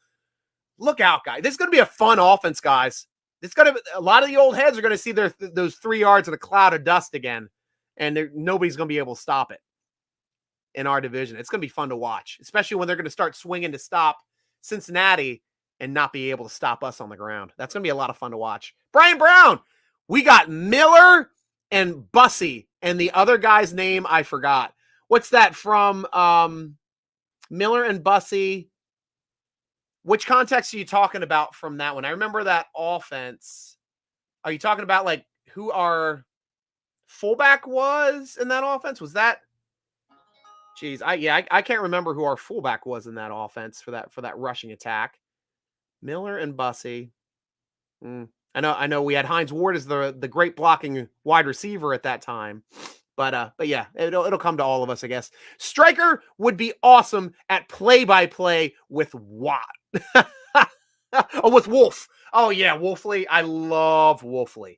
Look out, guys. This is going to be a fun offense, guys. It's going to, a lot of the old heads are going to see those 3 yards in a cloud of dust again, and nobody's going to be able to stop it in our division. It's going to be fun to watch, especially when they're going to start swinging to stop Cincinnati and not be able to stop us on the ground. That's going to be a lot of fun to watch. Brian Brown, we got Miller and Bussy, and the other guy's name I forgot. What's that from? Miller and Bussy. Which context are you talking about from that one? I remember that offense. Are you talking about like who our fullback was in that offense? Was that? Geez, I can't remember who our fullback was in that offense for that rushing attack. Miller and Bussy. I know we had Hines Ward as the great blocking wide receiver at that time. But yeah, it'll come to all of us, I guess. Stryker would be awesome at play-by-play with Watt. Oh, with Wolf. Oh, yeah, Wolfley. I love Wolfley.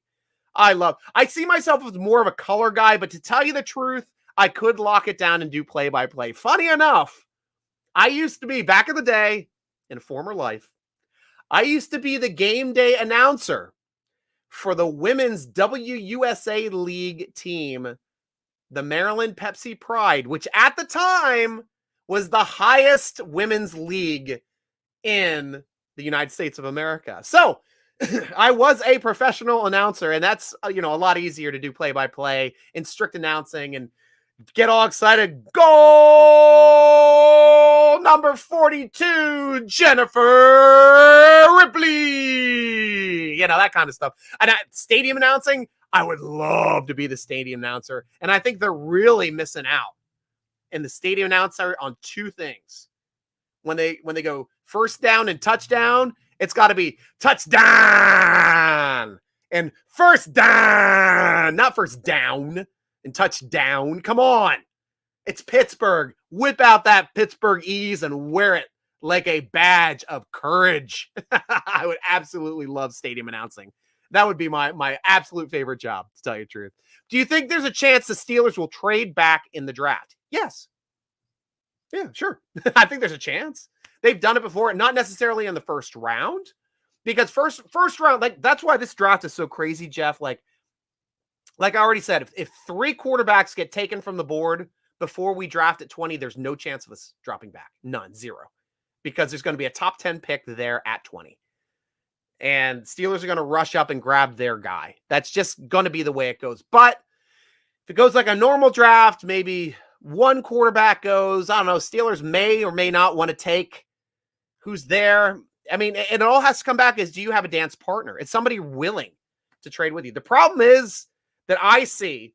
I see myself as more of a color guy, but to tell you the truth, I could lock it down and do play-by-play. Funny enough, I used to be, back in the day, in a former life, I used to be the game day announcer for the women's WUSA League team, the Maryland Pepsi Pride, which at the time was the highest women's league in the United States of America. So I was a professional announcer, and that's, a lot easier to do play-by-play in strict announcing and get all excited. Goal number 42, Jennifer Ripley. That kind of stuff. And stadium announcing, I would love to be the stadium announcer. And I think they're really missing out in the stadium announcer on 2 things. When they go first down and touchdown, it's got to be touchdown and first down, not first down and touchdown. Come on. It's Pittsburgh. Whip out that Pittsburgh ease and wear it like a badge of courage. I would absolutely love stadium announcing. That would be my absolute favorite job, to tell you the truth. Do you think there's a chance the Steelers will trade back in the draft? Yes. Yeah, sure. I think there's a chance. They've done it before, not necessarily in the first round, because first round, like, that's why this draft is so crazy, Jeff. Like I already said, if 3 quarterbacks get taken from the board before we draft at 20, there's no chance of us dropping back. None, 0. Because there's going to be a top 10 pick there at 20. And Steelers are going to rush up and grab their guy. That's just going to be the way it goes. But if it goes like a normal draft, maybe 1 quarterback goes, I don't know, Steelers may or may not want to take who's there. I mean, and it all has to come back is, do you have a dance partner? Is somebody willing to trade with you? The problem is that I see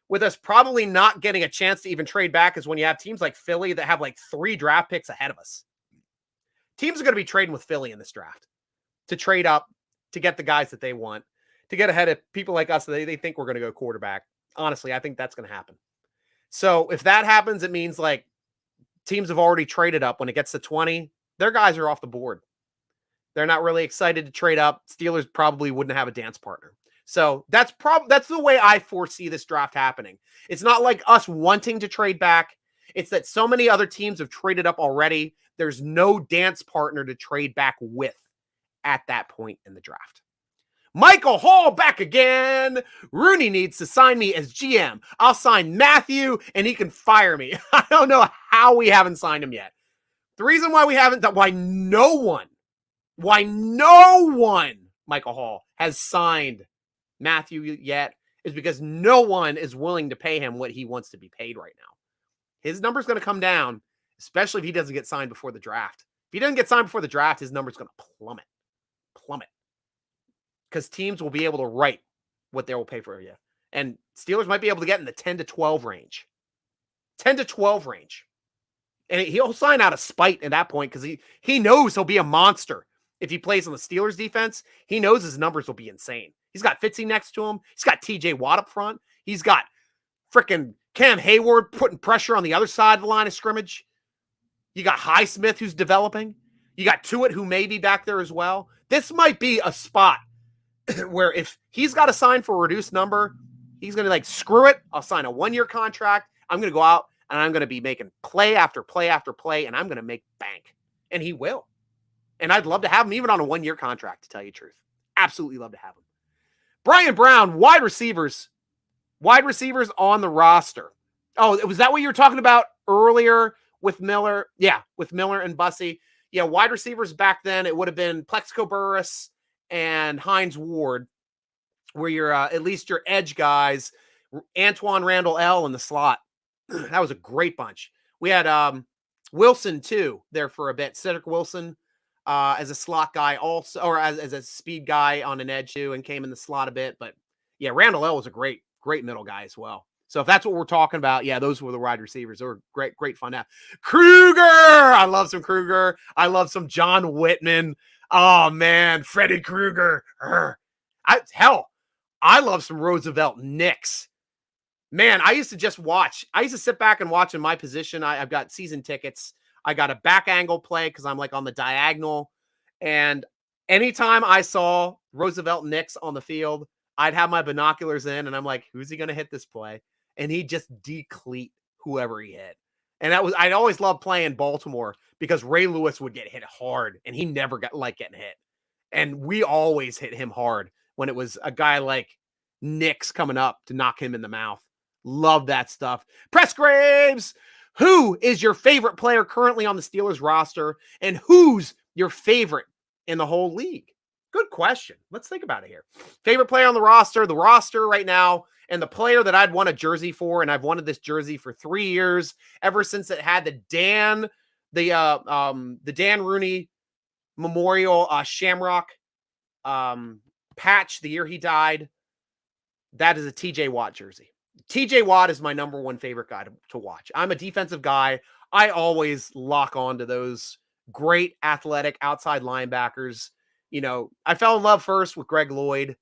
with us probably not getting a chance to even trade back is when you have teams like Philly that have like 3 draft picks ahead of us. Teams are going to be trading with Philly in this draft to trade up, to get the guys that they want, to get ahead of people like us that they think we're going to go quarterback. Honestly, I think that's going to happen. So if that happens, it means like teams have already traded up. When it gets to 20, their guys are off the board. They're not really excited to trade up. Steelers probably wouldn't have a dance partner. So that's the way I foresee this draft happening. It's not like us wanting to trade back. It's that so many other teams have traded up already. there's no dance partner to trade back with at that point in the draft. Michael Hall back again. Rooney needs to sign me as GM. I'll sign Matthew and he can fire me. I don't know how we haven't signed him yet. The reason why we haven't, why no one, Michael Hall, has signed Matthew yet is because no one is willing to pay him what he wants to be paid right now. His number's going to come down, especially if he doesn't get signed before the draft. If he doesn't get signed before the draft, his number's going to plummet. Because teams will be able to write what they will pay for you. And Steelers might be able to get in the 10 to 12 range. 10 to 12 range. And he'll sign out of spite at that point because he knows he'll be a monster. If he plays on the Steelers defense, he knows his numbers will be insane. He's got Fitzy next to him. He's got TJ Watt up front. He's got freaking Cam Hayward putting pressure on the other side of the line of scrimmage. You got Highsmith who's developing. You got Tuitt who may be back there as well. This might be a spot where if he's got to sign for a reduced number, he's going to be like, screw it. I'll sign a 1-year contract. I'm going to go out and I'm going to be making play after play after play, and I'm going to make bank. And he will. And I'd love to have him even on a 1-year contract, to tell you the truth. Absolutely love to have him. Brian Brown, wide receivers on the roster. Oh, was that what you were talking about earlier with Miller? Yeah, with Miller and Bussey. Yeah, wide receivers back then, it would have been Plexico Burress and Hines Ward, where you're at least your edge guys. Antoine Randall L in the slot. That was a great bunch. We had Wilson too there for a bit. Cedric Wilson as a slot guy also, or as a speed guy on an edge too, and came in the slot a bit. But yeah, Randall L was a great middle guy as well. So if that's what we're talking about, yeah, those were the wide receivers. They were great fun. Now, Kruger, I love some Kruger. I love some John Whitman. Oh man, Freddy Krueger. I love some Roosevelt Knicks. Man, I used to just watch. I used to sit back and watch in my position. I've got season tickets. I got a back angle play because I'm like on the diagonal. And anytime I saw Roosevelt Knicks on the field, I'd have my binoculars in and I'm like, who's he going to hit this play? And he'd just decleat whoever he hit. And I'd always loved playing Baltimore because Ray Lewis would get hit hard and he never got getting hit. And we always hit him hard when it was a guy like Knicks coming up to knock him in the mouth. Love that stuff. Press Graves, who is your favorite player currently on the Steelers roster? And who's your favorite in the whole league? Good question. Let's think about it here. Favorite player on the roster right now, and the player that I'd want a jersey for, and I've wanted this jersey for 3 years, ever since it had the Dan Rooney Memorial Shamrock patch the year he died. That is a TJ Watt jersey. TJ Watt is my number one favorite guy to watch. I'm a defensive guy. I always lock on to those great athletic outside linebackers. You know, I fell in love first with Greg Lloyd,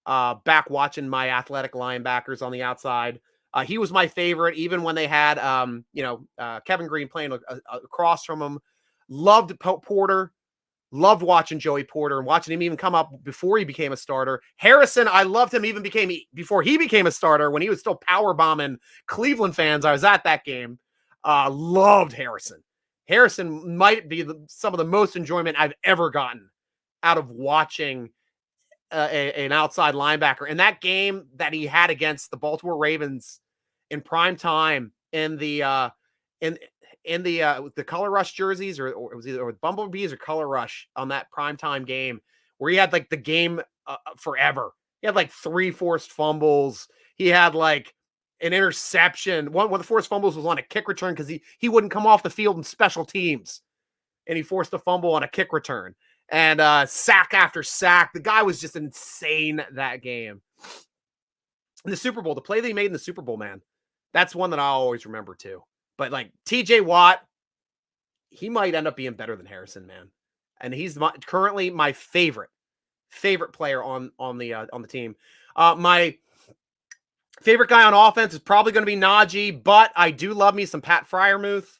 back watching my athletic linebackers on the outside. He was my favorite, even when they had, Kevin Green playing across from him. Loved Porter. Loved watching Joey Porter and watching him even come up before he became a starter. Harrison, I loved him even before he became a starter when he was still power bombing Cleveland fans. I was at that game. Loved Harrison. Harrison might be some of the most enjoyment I've ever gotten out of watching an outside linebacker. And that game that he had against the Baltimore Ravens in prime time in the Color Rush jerseys, or it was either Bumblebees or Color Rush on that primetime game where he had like the game forever. He had like 3 forced fumbles. He had like an interception. One of the forced fumbles was on a kick return because he wouldn't come off the field in special teams. And he forced a fumble on a kick return. And sack after sack. The guy was just insane that game. In the Super Bowl, the play that he made in the Super Bowl, man, that's one that I'll always remember too. But like TJ Watt, he might end up being better than Harrison, man. And he's currently my favorite player on the team. My favorite guy on offense is probably going to be Najee, but I do love me some Pat Freiermuth.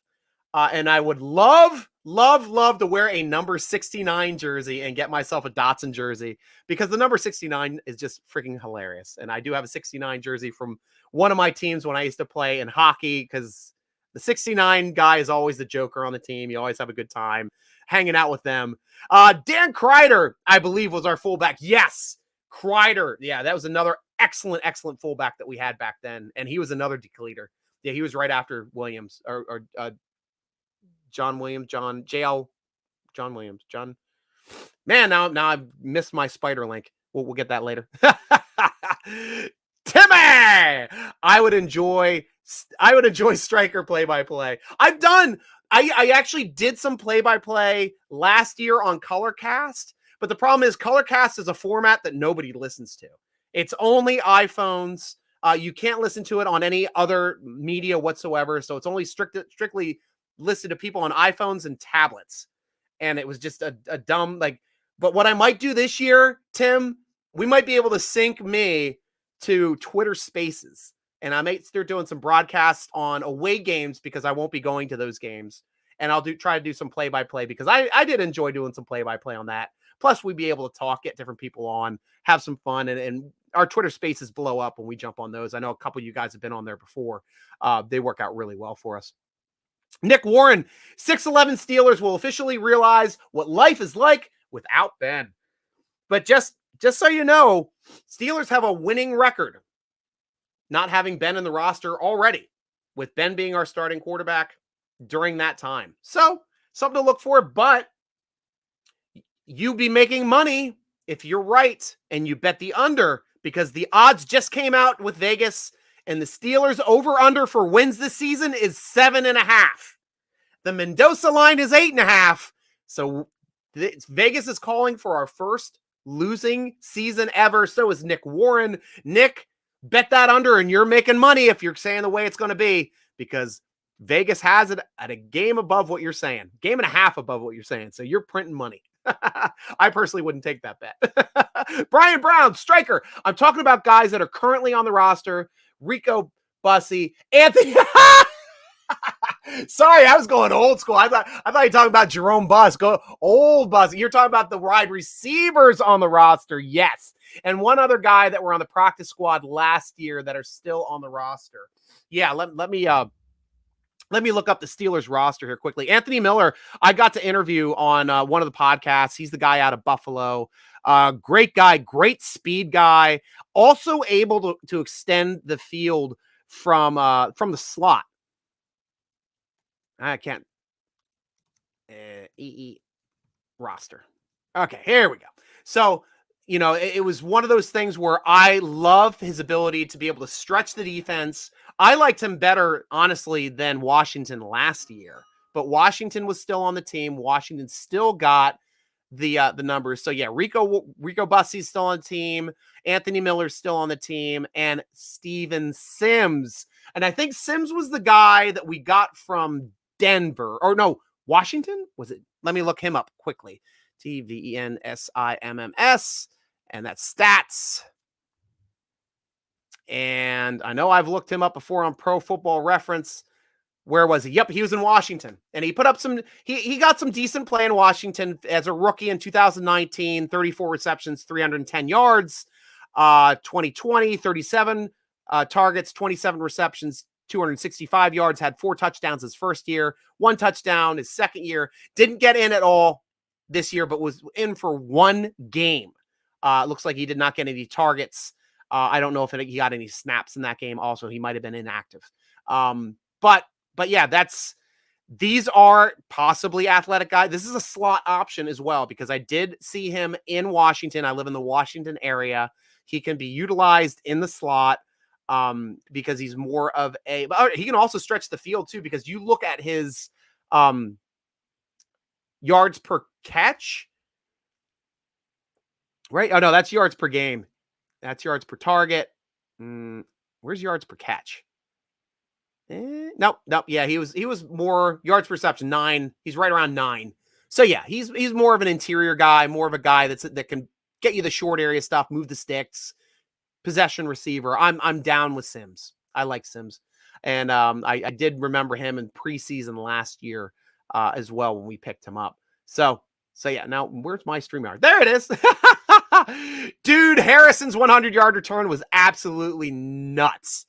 And I would love to wear a number 69 jersey and get myself a Dotson jersey because the number 69 is just freaking hilarious. And I do have a 69 jersey from one of my teams when I used to play in hockey because The 69 guy is always the joker on the team. You always have a good time hanging out with them. Dan Kreider, I believe, was our fullback. Yes, Kreider. Yeah, that was another excellent fullback that we had back then. And he was another decleater. Yeah, he was right after Williams or John Williams, John Williams. Man, now I've missed my spider link. We'll get that later. Timmy! I would enjoy Stryker play-by-play. I actually did some play-by-play last year on Colorcast, but the problem is Colorcast is a format that nobody listens to. It's only iPhones. You can't listen to it on any other media whatsoever, so it's only strictly listed to people on iPhones and tablets. And it was just a dumb, but what I might do this year, Tim, we might be able to sync me to Twitter Spaces. And I might start doing some broadcasts on away games because I won't be going to those games. And I'll try to do some play-by-play because I did enjoy doing some play-by-play on that. Plus, we'd be able to talk, get different people on, have some fun, and our Twitter Spaces blow up when we jump on those. I know a couple of you guys have been on there before. They work out really well for us. Nick Warren, 6'11 Steelers will officially realize what life is like without Ben. But just so you know, Steelers have a winning record, not having Ben in the roster already, with Ben being our starting quarterback during that time. So, something to look for, but you be making money if you're right and you bet the under, because the odds just came out with Vegas, and the Steelers over-under for wins this season is 7.5. The Mendoza line is 8.5. So Vegas is calling for our first losing season ever. So is Nick Warren. Nick, bet that under, and you're making money if you're saying the way it's going to be, because Vegas has it at a game above what you're saying. Game and a half above what you're saying. So you're printing money. I personally wouldn't take that bet. Brian Brown, Stryker. I'm talking about guys that are currently on the roster. Rico Bussey, Anthony. Sorry, I was going old school. I thought you were talking about Jerome Buss. Go old Buss. You're talking about the wide receivers on the roster. Yes. And one other guy that were on the practice squad last year that are still on the roster. Yeah, let me look up the Steelers roster here quickly. Anthony Miller, I got to interview on one of the podcasts. He's the guy out of Buffalo. Great guy, great speed guy. Also able to extend the field from the slot. I can't. Roster. Okay, here we go. So, it was one of those things where I love his ability to be able to stretch the defense. I liked him better, honestly, than Washington last year. But Washington was still on the team. Washington still got the numbers. So, yeah, Rico Bussey's still on the team. Anthony Miller's still on the team. And Steven Sims. And I think Sims was the guy that we got from Denver. Or no, Washington? Was it? Let me look him up quickly. TVENSIMMS. And that's stats. And I know I've looked him up before on Pro Football Reference. Where was he? Yep, he was in Washington. And he put up he got some decent play in Washington as a rookie in 2019, 34 receptions, 310 yards. 2020, 37 targets, 27 receptions, 265 yards, had 4 touchdowns his first year, 1 touchdown his second year. Didn't get in at all this year, but was in for 1 game. Looks like he did not get any targets. I don't know if he got any snaps in that game. Also, he might have been inactive. But yeah, these are possibly athletic guys. This is a slot option as well, because I did see him in Washington. I live in the Washington area. He can be utilized in the slot because he's more of he can also stretch the field too, because you look at his yards per catch, right? Oh no, that's yards per game. That's yards per target. Where's yards per catch? Nope. Yeah, he was more yards per reception, 9. He's right around 9. So yeah, he's more of an interior guy, more of a guy that can get you the short area stuff, move the sticks, possession receiver. I'm down with Sims. I like Sims, and I did remember him in preseason last year as well when we picked him up. So yeah. Now where's my StreamYard? There it is. Dude, Harrison's 100-yard return was absolutely nuts.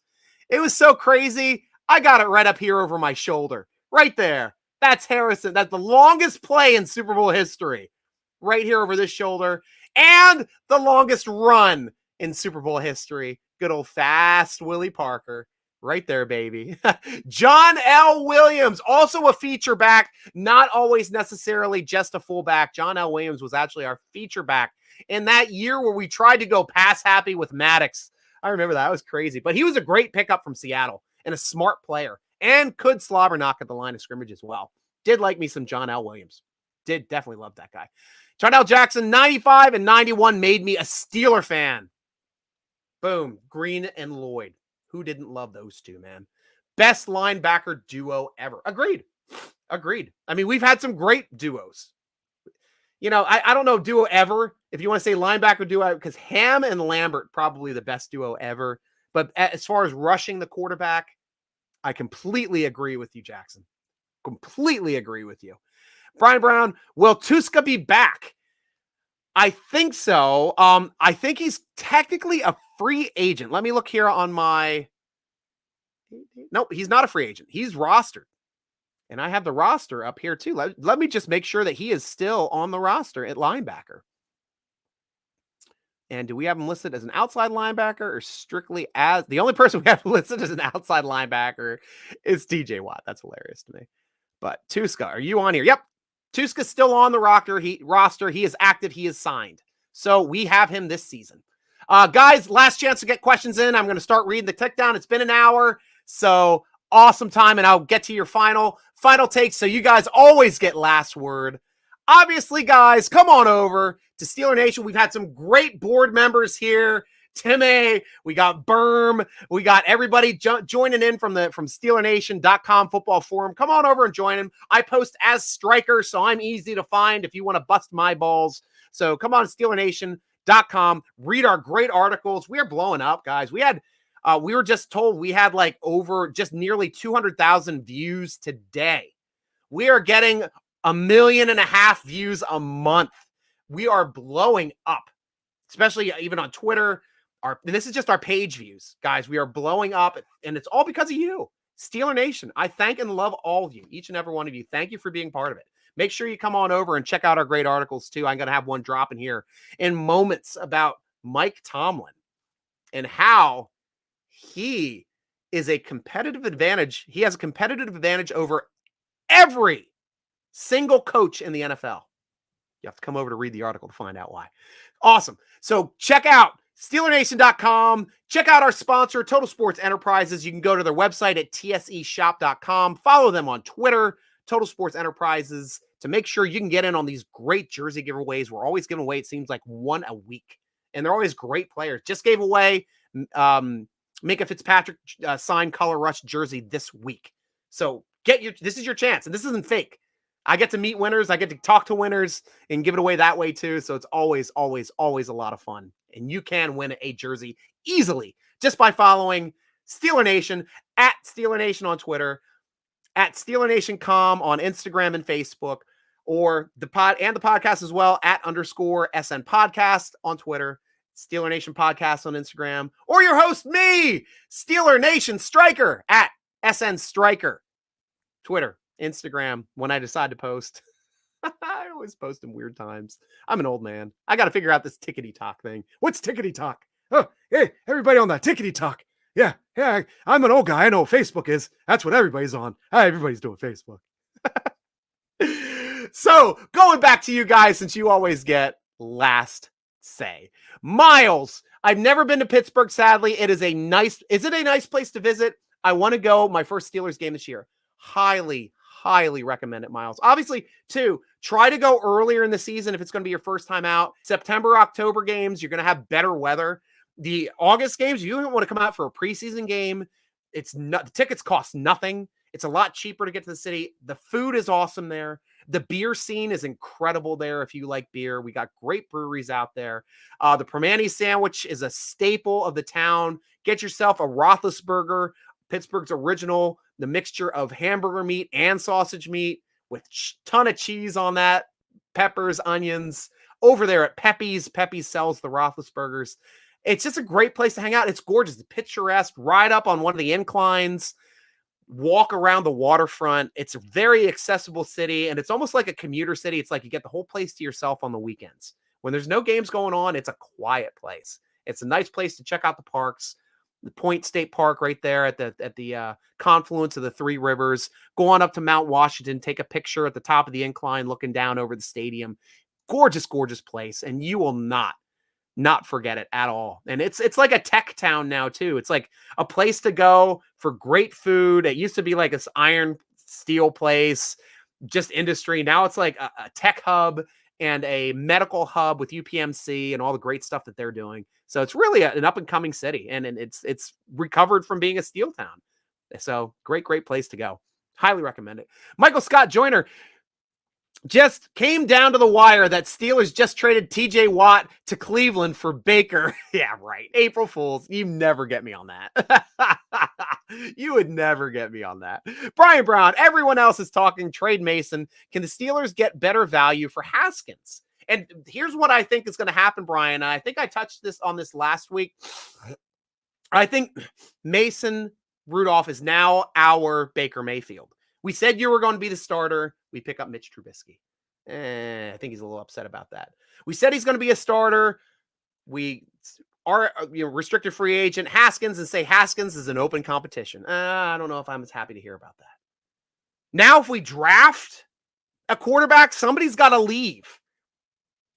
It was so crazy. I got it right up here over my shoulder. Right there. That's Harrison. That's the longest play in Super Bowl history. Right here over this shoulder. And the longest run in Super Bowl history. Good old fast Willie Parker. Right there, baby. John L. Williams, also a feature back, not always necessarily just a fullback. John L. Williams was actually our feature back in that year where we tried to go pass happy with Maddox. I remember that. That was crazy. But he was a great pickup from Seattle and a smart player and could slobber knock at the line of scrimmage as well. Did like me some John L. Williams. Did definitely love that guy. Charnell Jackson, 95 and 91 made me a Steeler fan. Boom. Green and Lloyd. Who didn't love those two, man? Best linebacker duo ever. Agreed. I mean, we've had some great duos. You know, I don't know duo ever. If you want to say linebacker duo, because Ham and Lambert, probably the best duo ever. But as far as rushing the quarterback, I completely agree with you, Jackson. Completely agree with you. Brian Brown, will Tuska be back? I think so. I think he's technically a free agent. Let me look here on my... Nope, he's not a free agent. He's rostered. And I have the roster up here too. Let me just make sure that he is still on the roster at linebacker. And do we have him listed as an outside linebacker or strictly as... The only person we have listed as an outside linebacker is TJ Watt. That's hilarious to me. But Tuska, are you on here? Yep. Tuska's still on the roster. He is active. He is signed. So we have him this season. Guys, last chance to get questions in. I'm going to start reading the tick down. It's been an hour. So awesome time. And I'll get to your final takes. So you guys always get last word. Obviously, guys, come on over to Steeler Nation. We've had some great board members here. Timmy, we got Berm, we got everybody joining in from SteelerNation.com football forum. Come on over and join him. I post as Stryker, so I'm easy to find if you want to bust my balls. So come on to SteelerNation.com, read our great articles. We are blowing up, guys. We were just told we had like over just nearly 200,000 views today. We are getting 1.5 million views a month. We are blowing up, especially even on Twitter. And this is just our page views, guys. We are blowing up, and it's all because of you, Steeler Nation. I thank and love all of you, each and every one of you. Thank you for being part of it. Make sure you come on over and check out our great articles, too. I'm going to have one drop in here in moments about Mike Tomlin and how he is a competitive advantage. He has a competitive advantage over every single coach in the NFL. You have to come over to read the article to find out why. Awesome. So check out SteelerNation.com. Check out our sponsor, Total Sports Enterprises. You can go to their website at tseshop.com. Follow them on Twitter, Total Sports Enterprises, to make sure you can get in on these great jersey giveaways. We're always giving away, it seems like, one a week. And they're always great players. Just gave away Minka Fitzpatrick signed Color Rush jersey this week. So this is your chance. And this isn't fake. I get to meet winners. I get to talk to winners and give it away that way too. So it's always, always, always a lot of fun. And you can win a jersey easily just by following Steeler Nation at Steeler Nation on Twitter, at SteelerNation.com on Instagram and Facebook, or the podcast as well at _SN Podcast on Twitter, Steeler Nation Podcast on Instagram, or your host, me, Steeler Nation Stryker at SN Stryker, Twitter, Instagram, when I decide to post. I always post in weird times. I'm an old man. I got to figure out this tickety talk thing. What's tickety talk? Oh, hey, everybody on that tickety talk. Yeah, I'm an old guy. I know what Facebook is. That's what everybody's on. Everybody's doing Facebook. So going back to you guys, since you always get last say. Miles, I've never been to Pittsburgh, sadly. Is it a nice place to visit? I want to go. My first Steelers game this year. Highly recommend it, Miles. Obviously, too, try to go earlier in the season if it's going to be your first time out. September, October games, you're going to have better weather. The August games, you don't want to come out for a preseason game. The tickets cost nothing. It's a lot cheaper to get to the city. The food is awesome there. The beer scene is incredible there if you like beer. We got great breweries out there. The Permane sandwich is a staple of the town. Get yourself a Roethlisberger, Pittsburgh's original, the mixture of hamburger meat and sausage meat with ton of cheese on that, peppers, onions. Over there at Pepe's. Pepe's sells the Roethlisbergers. It's just a great place to hang out. It's gorgeous. It's picturesque, right up on one of the inclines. walk around the waterfront. It's a very accessible city, and it's almost like a commuter city. It's like you get the whole place to yourself on the weekends. When there's no games going on, it's a quiet place. It's a nice place to check out the parks. The Point State Park right there at the confluence of the three rivers. Go on up to Mount Washington, take a picture at the top of the incline looking down over the stadium. Gorgeous, gorgeous place, and you will not forget it at all. And it's like a tech town now too. It's like a place to go for great food. It used to be like this iron steel place, just industry. Now it's like a tech hub and a medical hub with UPMC and all the great stuff that they're doing. So it's really an up and coming city, and it's recovered from being a steel town. So great place to go. Highly recommend it. Michael Scott Joyner just came down to the wire that Steelers just traded TJ Watt to Cleveland for Baker. Yeah, right. April Fools. You never get me on that. You would never get me on that. Brian Brown, everyone else is talking trade Mason. Can the Steelers get better value for Haskins? And here's what I think is going to happen, Brian. I think I touched on this last week. I think Mason Rudolph is now our Baker Mayfield. We said you were going to be the starter. We pick up Mitch Trubisky. I think he's a little upset about that. We said he's going to be a starter. We are restricted free agent Haskins and say Haskins is an open competition. I don't know if I'm as happy to hear about that. Now, if we draft a quarterback, somebody's got to leave.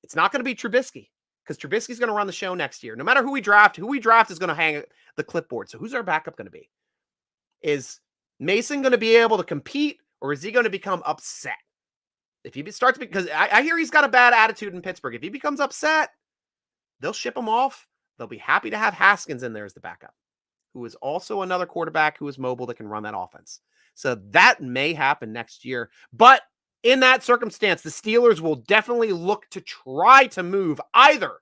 It's not going to be Trubisky because Trubisky's going to run the show next year. No matter who we draft is going to hang the clipboard. So who's our backup going to be? Is Mason going to be able to compete, or is he going to become upset? If he starts, because I hear he's got a bad attitude in Pittsburgh. If he becomes upset, they'll ship him off. They'll be happy to have Haskins in there as the backup, who is also another quarterback who is mobile that can run that offense. So that may happen next year. But in that circumstance, the Steelers will definitely look to try to move either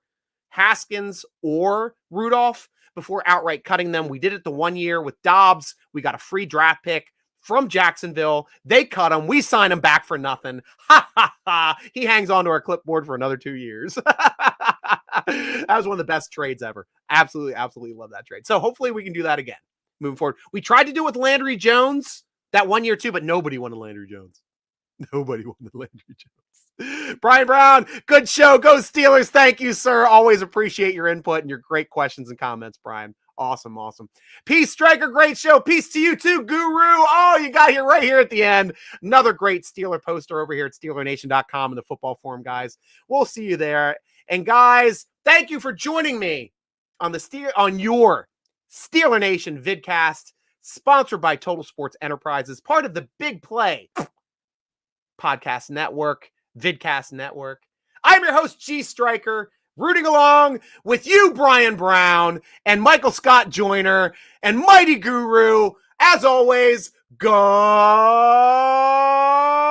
Haskins or Rudolph before outright cutting them. We did it the 1 year with Dobbs. We got a free draft pick from Jacksonville. They cut him. We sign him back for nothing. Ha, ha, ha. He hangs on to our clipboard for another 2 years. That was one of the best trades ever. Absolutely, absolutely love that trade. So hopefully we can do that again moving forward. We tried to do it with Landry Jones that 1 year too, but nobody wanted Landry Jones. Nobody wanted Landry Jones. Brian Brown, good show. Go Steelers. Thank you, sir. Always appreciate your input and your great questions and comments, Brian. Awesome, awesome. Peace, Striker. Great show. Peace to you too, Guru. Oh, you got here right here at the end. Another great Steeler poster over here at SteelerNation.com in the football forum, guys. We'll see you there. And guys, thank you for joining me on your Steeler Nation vidcast, sponsored by Total Sports Enterprises, part of the Big Play Podcast Network, Vidcast Network. I'm your host, G.Stryker, rooting along with you, Brian Brown, and Michael Scott Joyner, and Mighty Guru. As always, go Steelers!